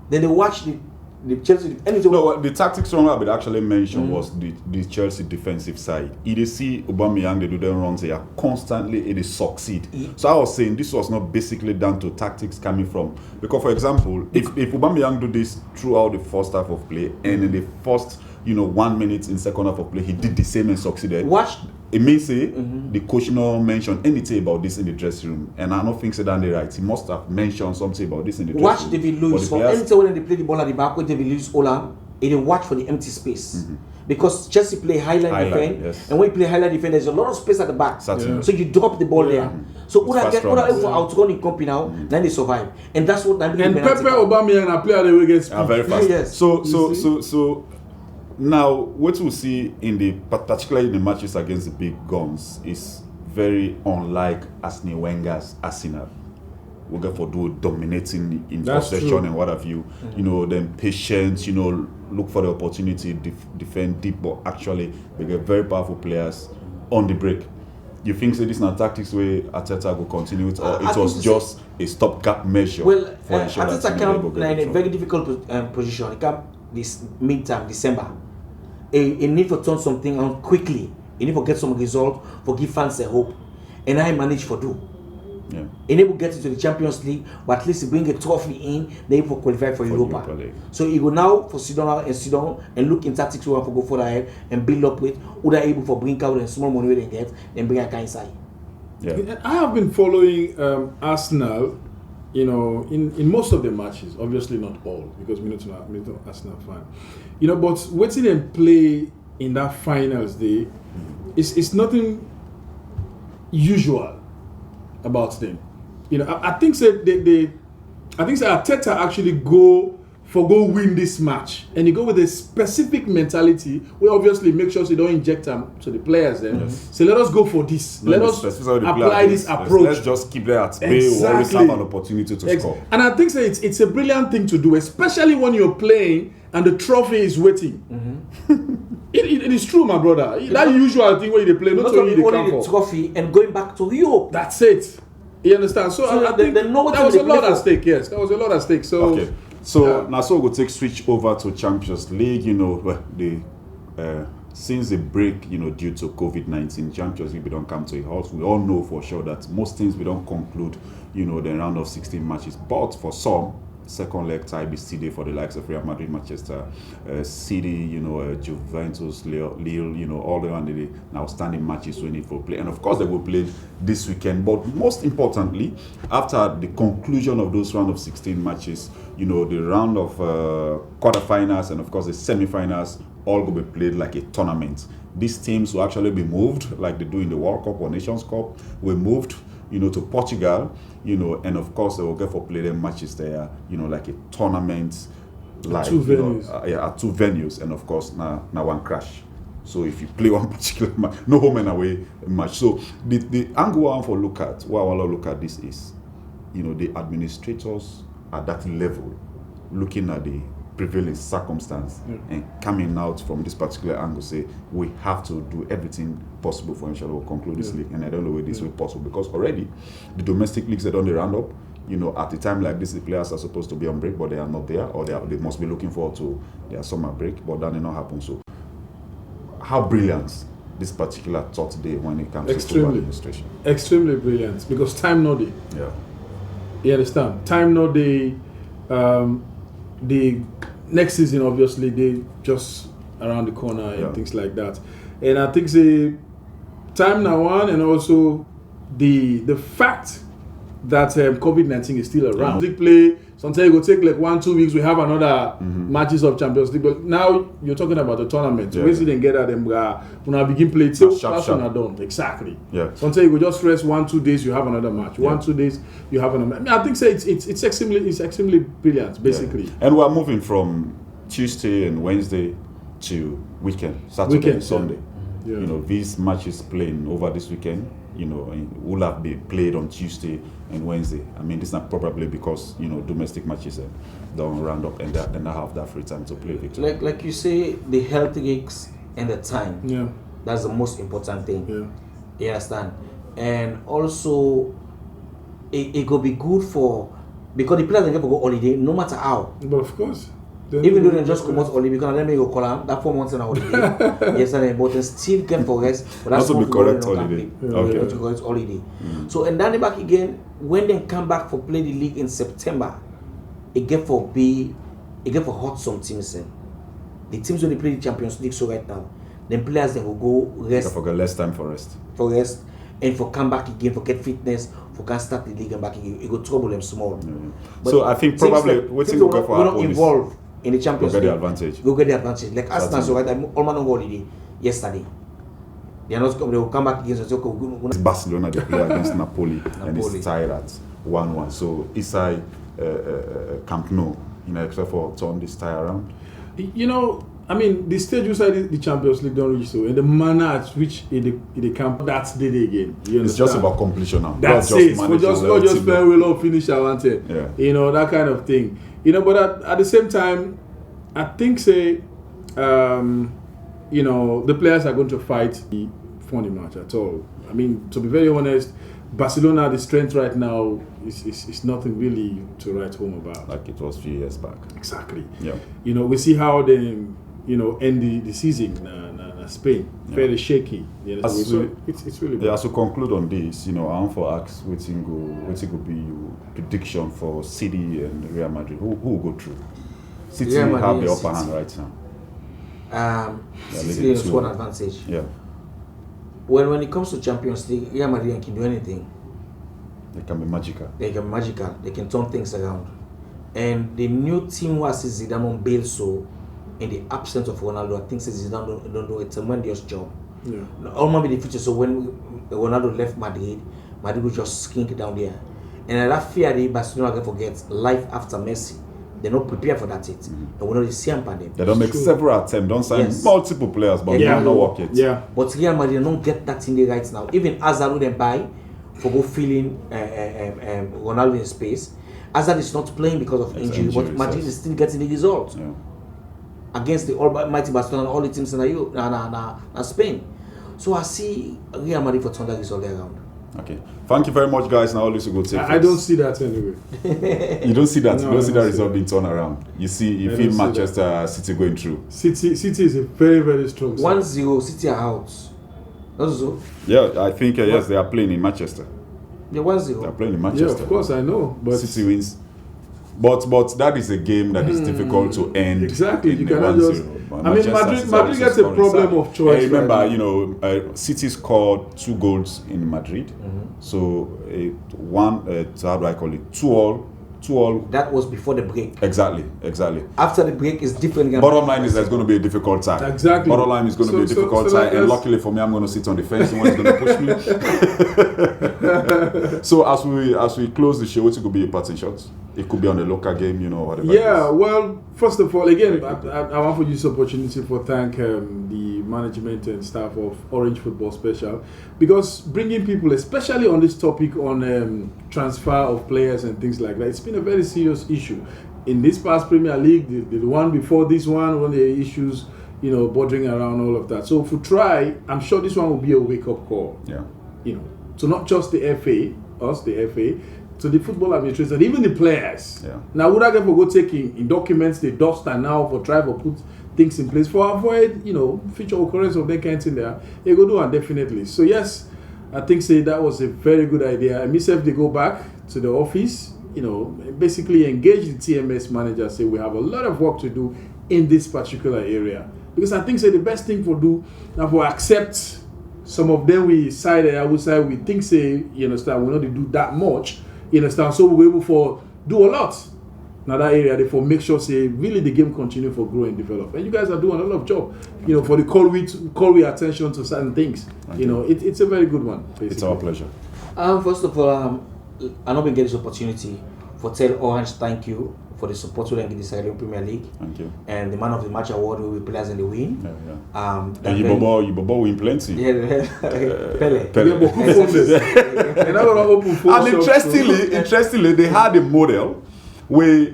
Speaker 6: they watch the the Chelsea. Anything.
Speaker 1: No, the tactics Ronald actually mentioned was the Chelsea defensive side. They see Aubameyang, they do them runs, they are constantly, they succeed. So I was saying this was not basically down to tactics coming from, because for example, if Aubameyang do this throughout the first half of play and in the first 1 minute in second half of play, he did the same and succeeded.
Speaker 6: Watch.
Speaker 1: It means the coach no mentioned anything about this in the dressing room, and I don't think so that they right. He must have mentioned something about this in the dressing room.
Speaker 6: Watch David Luiz. For anytime when they play the ball at the back with David Luiz, Olam, they watch for the empty space. Because Chelsea play highline defense,
Speaker 1: yes.
Speaker 6: and when you play highline defense, there's a lot of space at the back. So you drop the ball there. So Uda get for outrunning company now, then they survive, and that's what.
Speaker 5: And Pepe Aubameyang a player they will get speed.
Speaker 1: Very fast.
Speaker 6: Yes.
Speaker 1: So now what we see particularly in the matches against the big guns is very unlike Arsene Wenger's Arsenal. We go for dominating in possession and what have you. Then patience. Look for the opportunity, defend deep, but actually they get very powerful players on the break. You think this is not tactics where Arteta will continue it, or it was just a stopgap measure?
Speaker 6: Well,
Speaker 1: for
Speaker 6: Arteta came in a very difficult position. He came this midterm December. He need to turn something on quickly. He need to get some result for give fans a hope, and I managed to do.
Speaker 1: Yeah.
Speaker 6: He never get into the Champions League, but at least he bring a trophy in. They for qualify for Europa. So he go now for sit down and look in tactics where to go further ahead and build up with who they able for bring out and small money where they get and bring a kind inside.
Speaker 1: Yeah.
Speaker 5: I have been following Arsenal, in most of the matches. Obviously not all, because we're not Arsenal fan. But watching them play in that finals day, it's nothing usual about them. I think Arteta actually go win this match, and he go with a specific mentality where obviously make sure they don't inject them to the players then. Yes. So let us go for this. Let us apply this approach.
Speaker 1: Let's just keep them at bay. We always have an opportunity to score.
Speaker 5: And I think it's a brilliant thing to do, especially when you're playing and the trophy is waiting. It is true, my brother. That usual thing where they play, not only
Speaker 6: the trophy and going back to Europe.
Speaker 5: That's it. You understand? So I think that was a lot at stake. Yes, that was a lot at stake. So
Speaker 1: okay. So now, we'll take switch over to Champions League. Since the break, due to COVID-19, Champions League we don't come to a halt. We all know for sure that most things we don't conclude, the round of 16 matches. But for some, second leg tie be still there for the likes of Real Madrid, Manchester City, Juventus, Lille, all the outstanding matches we need for play. And of course, they will play this weekend. But most importantly, after the conclusion of those round of 16 matches, the round of quarterfinals and of course the semi-finals all will be played like a tournament. These teams will actually be moved like they do in the World Cup or Nations Cup. We're moved to Portugal, and of course they will get for play them matches there, like a tournament, like
Speaker 5: two venues.
Speaker 1: At two venues, and of course now one crash. So if you play one particular match, no home and away match. So the angle I want to look at this is, the administrators at that level looking at the prevailing circumstance and coming out from this particular angle, say we have to do everything possible for ensure we'll conclude this league, and I don't know where this will be possible, because already the domestic leagues they done the roundup. At a time like this, the players are supposed to be on break, but they are not there, or they must be looking forward to their summer break, but that did not happen. So, how brilliant this particular thought day when it comes to football administration? Extremely
Speaker 5: brilliant, because time no day.
Speaker 1: Yeah,
Speaker 5: you understand? Time no day. The next season, obviously, they just around the corner and things like that. And I think the time now on, and also the fact that COVID-19 is still around. League play, sometimes it will take like 1-2 weeks. We have another matches of Champions League. But now you're talking about the tournament. When you get at them, when I begin play, till that's when I don't. Exactly.
Speaker 1: Yeah.
Speaker 5: Sometimes you go just rest 1-2 days, you have another match. 1-2 days, you have another match. I think it's extremely brilliant, basically.
Speaker 1: Yeah. And we're moving from Tuesday and Wednesday to Saturday and Sunday. Yeah. These matches playing over this weekend, will have been played on Tuesday and Wednesday. I mean, this is not probably because domestic matches don't round up and then I have that free time to play.
Speaker 6: Like you say, the health gigs and the time.
Speaker 5: Yeah,
Speaker 6: that's the most important thing.
Speaker 5: Yeah,
Speaker 6: you understand. And also, it could be good because the players never go holiday, no matter how.
Speaker 5: But of course.
Speaker 6: Even though they just come out holiday, because then they go call them that 4 months in a holiday. Yes, and but they still get for rest. But that's
Speaker 1: not to be correct holiday.
Speaker 6: Okay. To correct holiday. So and then back again when they come back for play the league in September, it get for hot some teams. The teams when they play the Champions League so right now, then players they will go rest.
Speaker 1: For less time for rest.
Speaker 6: For rest and for come back again, for get fitness, for can start the league and back again. It will trouble them small.
Speaker 1: So I think probably waiting to go for
Speaker 6: not involved in the Champions League. We'll get the advantage. Like Arsenal, so right, I'm almost on holiday yesterday. They are not coming. They will come back again. So
Speaker 1: it's Barcelona they play against Napoli, and it's tied at 1-1. So inside Camp Nou, except for turn this tie around.
Speaker 5: I mean, the stage inside the Champions League don't reach so, and the manner at which the camp that's the day again.
Speaker 1: It's just about completion now.
Speaker 5: That's it. We just play, we'll finish our ante.
Speaker 1: Yeah.
Speaker 5: That kind of thing. But at the same time, I think the players are going to fight the funny match at all. I mean, to be very honest, Barcelona, the strength right now is nothing really to write home about.
Speaker 1: Like it was a few years back.
Speaker 5: Exactly.
Speaker 1: Yeah.
Speaker 5: We see how they end the season Spain. Very shaky. It's really bad.
Speaker 1: As we conclude on this, I want to ask what's go be your prediction for City and Real Madrid. Who will go through? City have the upper hand right now.
Speaker 6: City has one advantage.
Speaker 1: Yeah.
Speaker 6: When it comes to Champions League, Real Madrid can do anything.
Speaker 1: They can be magical.
Speaker 6: They can turn things around. And the new team was Zidane on bail, so in the absence of Ronaldo, I think Zidane don't do a tremendous job.
Speaker 5: Yeah.
Speaker 6: Almost be the future. So when Ronaldo left Madrid will just skink down there. And that fear the Barcelona can forget life after Messi. They're not prepared for that yet. And we know the same pandemic.
Speaker 1: They don't make several attempts, don't sign multiple players, but they don't work it.
Speaker 5: Yeah.
Speaker 6: But Real Madrid don't get that in the right now. Even Hazard wouldn't buy for go filling Ronaldo in space. Hazard is not playing because of injury, but Madrid is still getting the result against the almighty Barcelona and all the teams in Spain. So I see Real Madrid for turn that result around.
Speaker 1: Okay. Thank you very much, guys. Now, let's go take
Speaker 5: I don't see that anyway.
Speaker 1: You don't see that?
Speaker 5: No,
Speaker 1: you don't see that result being turned around? You feel Manchester City going through?
Speaker 5: City is a very, very strong side.
Speaker 6: 1-0, City are out. That's so.
Speaker 1: Yeah, I think, yes, they are playing in Manchester.
Speaker 6: They're 1-0.
Speaker 1: They are playing in Manchester.
Speaker 5: Yeah, of course, I know. But
Speaker 1: City wins. But that is a game that is difficult to end.
Speaker 5: Exactly, you cannot
Speaker 1: 1-0.
Speaker 5: just. Madrid gets a problem of choice.
Speaker 1: Remember, City scored 2 goals in Madrid. So how do I call it? 2-all.
Speaker 6: That was before the break.
Speaker 1: Exactly.
Speaker 6: After the break is different.
Speaker 1: Bottom line is there's going to be a difficult time.
Speaker 5: Exactly.
Speaker 1: Bottom line is going to be a difficult time, and luckily for me, I'm going to sit on the fence. No one's going to push me. So as we close the show, what could be your parting shots? It could be on a local game, whatever.
Speaker 5: Yeah, well, first of all, again, I want to use this opportunity to thank the management and staff of Orange Football Special, because bringing people, especially on this topic on transfer of players and things like that, it's been a very serious issue. In this past Premier League, the one before this one of the issues, bordering around all of that. So if we try, I'm sure this one will be a wake-up call.
Speaker 1: Yeah.
Speaker 5: So not just the FA, to the football administrators, even the players.
Speaker 1: Yeah.
Speaker 5: Now, would I get for go taking in documents the dust and now for try to put things in place for avoid, future occurrence of that kind of thing there. They go do and definitely. So yes, I think that was a very good idea. And myself, they go back to the office, basically engage the TMS manager, say we have a lot of work to do in this particular area. Because I think the best thing for do now for accept some of them we side and I would say we think we not to do that much. So we're able to do a lot. Now that area, therefore, make sure really the game continue for grow and develop. And you guys are doing a lot of job, for the call we attention to certain things. It's a very good one. Basically.
Speaker 1: It's our pleasure.
Speaker 6: First of all, I'm not going to get this opportunity for tell Orange thank you for the support we get this Premier League.
Speaker 1: Thank you.
Speaker 6: And the Man of the Match award will be players in the win.
Speaker 1: Yeah. And you win plenty.
Speaker 6: Yeah, Pele.
Speaker 1: And interestingly, they had a model where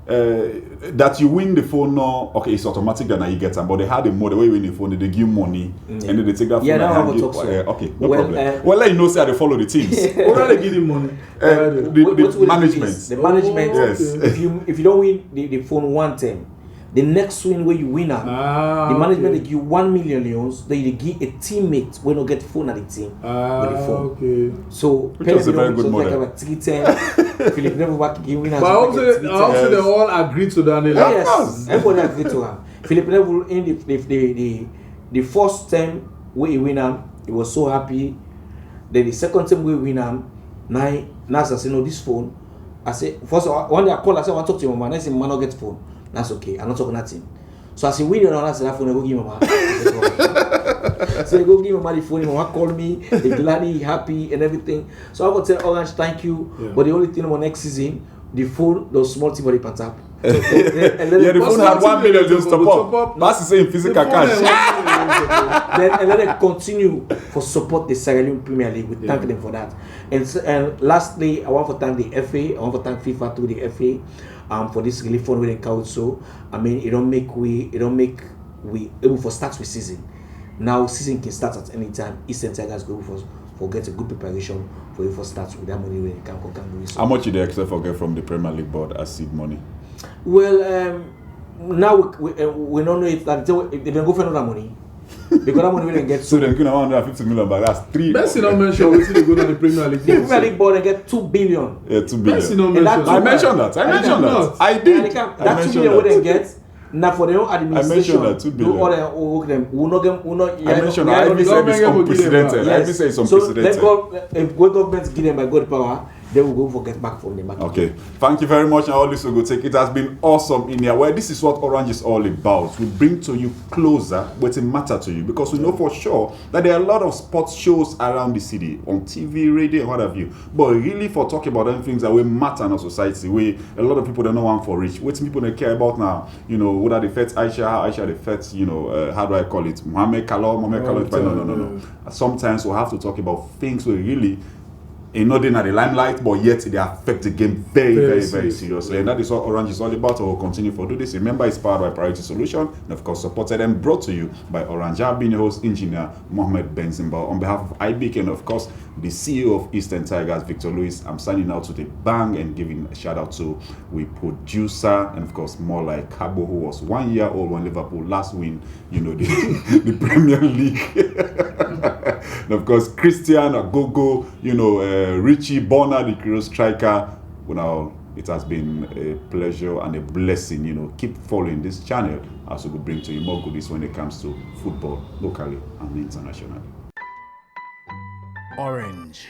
Speaker 1: that you win the phone now. Okay, it's automatic that now you get them, but they had a model where you win the phone, they give money, and then they take that phone and give. Okay, no problem. Well, let you know, say they follow the teams.
Speaker 5: What are they giving money?
Speaker 1: The management.
Speaker 6: The management.
Speaker 1: Yes.
Speaker 6: If you don't win the phone one time, The next win where you win am, the management
Speaker 5: okay.
Speaker 6: they give 1 million leons, then they give a teammate when you get phone at the team with the phone.
Speaker 5: Okay.
Speaker 6: So
Speaker 1: Which was a very good
Speaker 6: like
Speaker 1: model.
Speaker 6: about 310. Philip never back give winners.
Speaker 5: But also they all agreed to that.
Speaker 6: Yes, everybody agreed to him. Philip Neville in the first time where he win him, he was so happy. Then the second time we win him, now I say no this phone. I say first one day I call, I say I want to talk to your mama. I say man not get phone. That's okay. I'm not talking nothing. So I say win your I say that phone I go give mama. So I go give mama the phone. Mama call me. They gladly happy and everything. So I go tell Orange thank you.
Speaker 5: Yeah.
Speaker 6: But the only thing about next season, the phone those small thing for the pantap.
Speaker 1: Yeah, the phone had 1 million just top up. That's the same physical cash.
Speaker 6: And then they continue for support the Sierra Leone Premier League. We thank them for that. And lastly, I want to thank the FA. I want to thank FIFA through the FA for this relief fund with the council. I mean, it don't make we able for start with season. Now season can start at any time. Eastern Tigers go for get a good preparation for you for start with that money when they can do it.
Speaker 1: How much did they expect for get from the Premier League board as seed money?
Speaker 6: Well, now we don't know if they can go for another money because that money we didn't get.
Speaker 1: So they're going to 150 million, but that's 3.
Speaker 5: Messi not mention we see they go to the Premier League.
Speaker 6: The Premier League board they get 2 billion.
Speaker 1: Yeah, 2
Speaker 5: Messi
Speaker 1: billion.
Speaker 5: not mention.
Speaker 1: I mentioned that. I did.
Speaker 6: That 2 billion we didn't get. Now for their own administration,
Speaker 1: I mentioned that 2 billion.
Speaker 6: do all their work them. We not get.
Speaker 1: I mentioned that. I said it's unprecedented.
Speaker 6: Yes.
Speaker 1: I say it's
Speaker 6: So
Speaker 1: unprecedented.
Speaker 6: let go. If government give them by God power, they will go for get back from the market.
Speaker 1: Okay, thank you very much, and all this will go take. It has been awesome in here. Well, this is what Orange is all about. We bring to you closer what's a matter to you, because we know for sure that there are a lot of sports shows around the city on TV, radio, and what have you. But really, for talking about them things that will matter in our society, where a lot of people don't know one for reach. What people they care about now, whether they fed Aisha, how Aisha they fed, how do I call it, Mohammed Kalo. No. Sometimes we have to talk about things where really. Not in the limelight, but yet they affect the game very seriously. And that is what Orange is all about. We'll continue to do this. Remember, it's powered by Priority Solution, and of course, supported and brought to you by Orange. I've been your host, Engineer Mohammed Benzimba. On behalf of IBK and, of course, the CEO of Eastern Tigers, Victor Lewis, I'm signing out to the bang and giving a shout out to we producer and, of course, more like Cabo, who was 1 year old when Liverpool last win, the Premier League. And of course, Christian Agogo, Richie Bonner, the Creole striker. Well, it has been a pleasure and a blessing. Keep following this channel as we will bring to you more goodies when it comes to football, locally and internationally.
Speaker 4: Orange.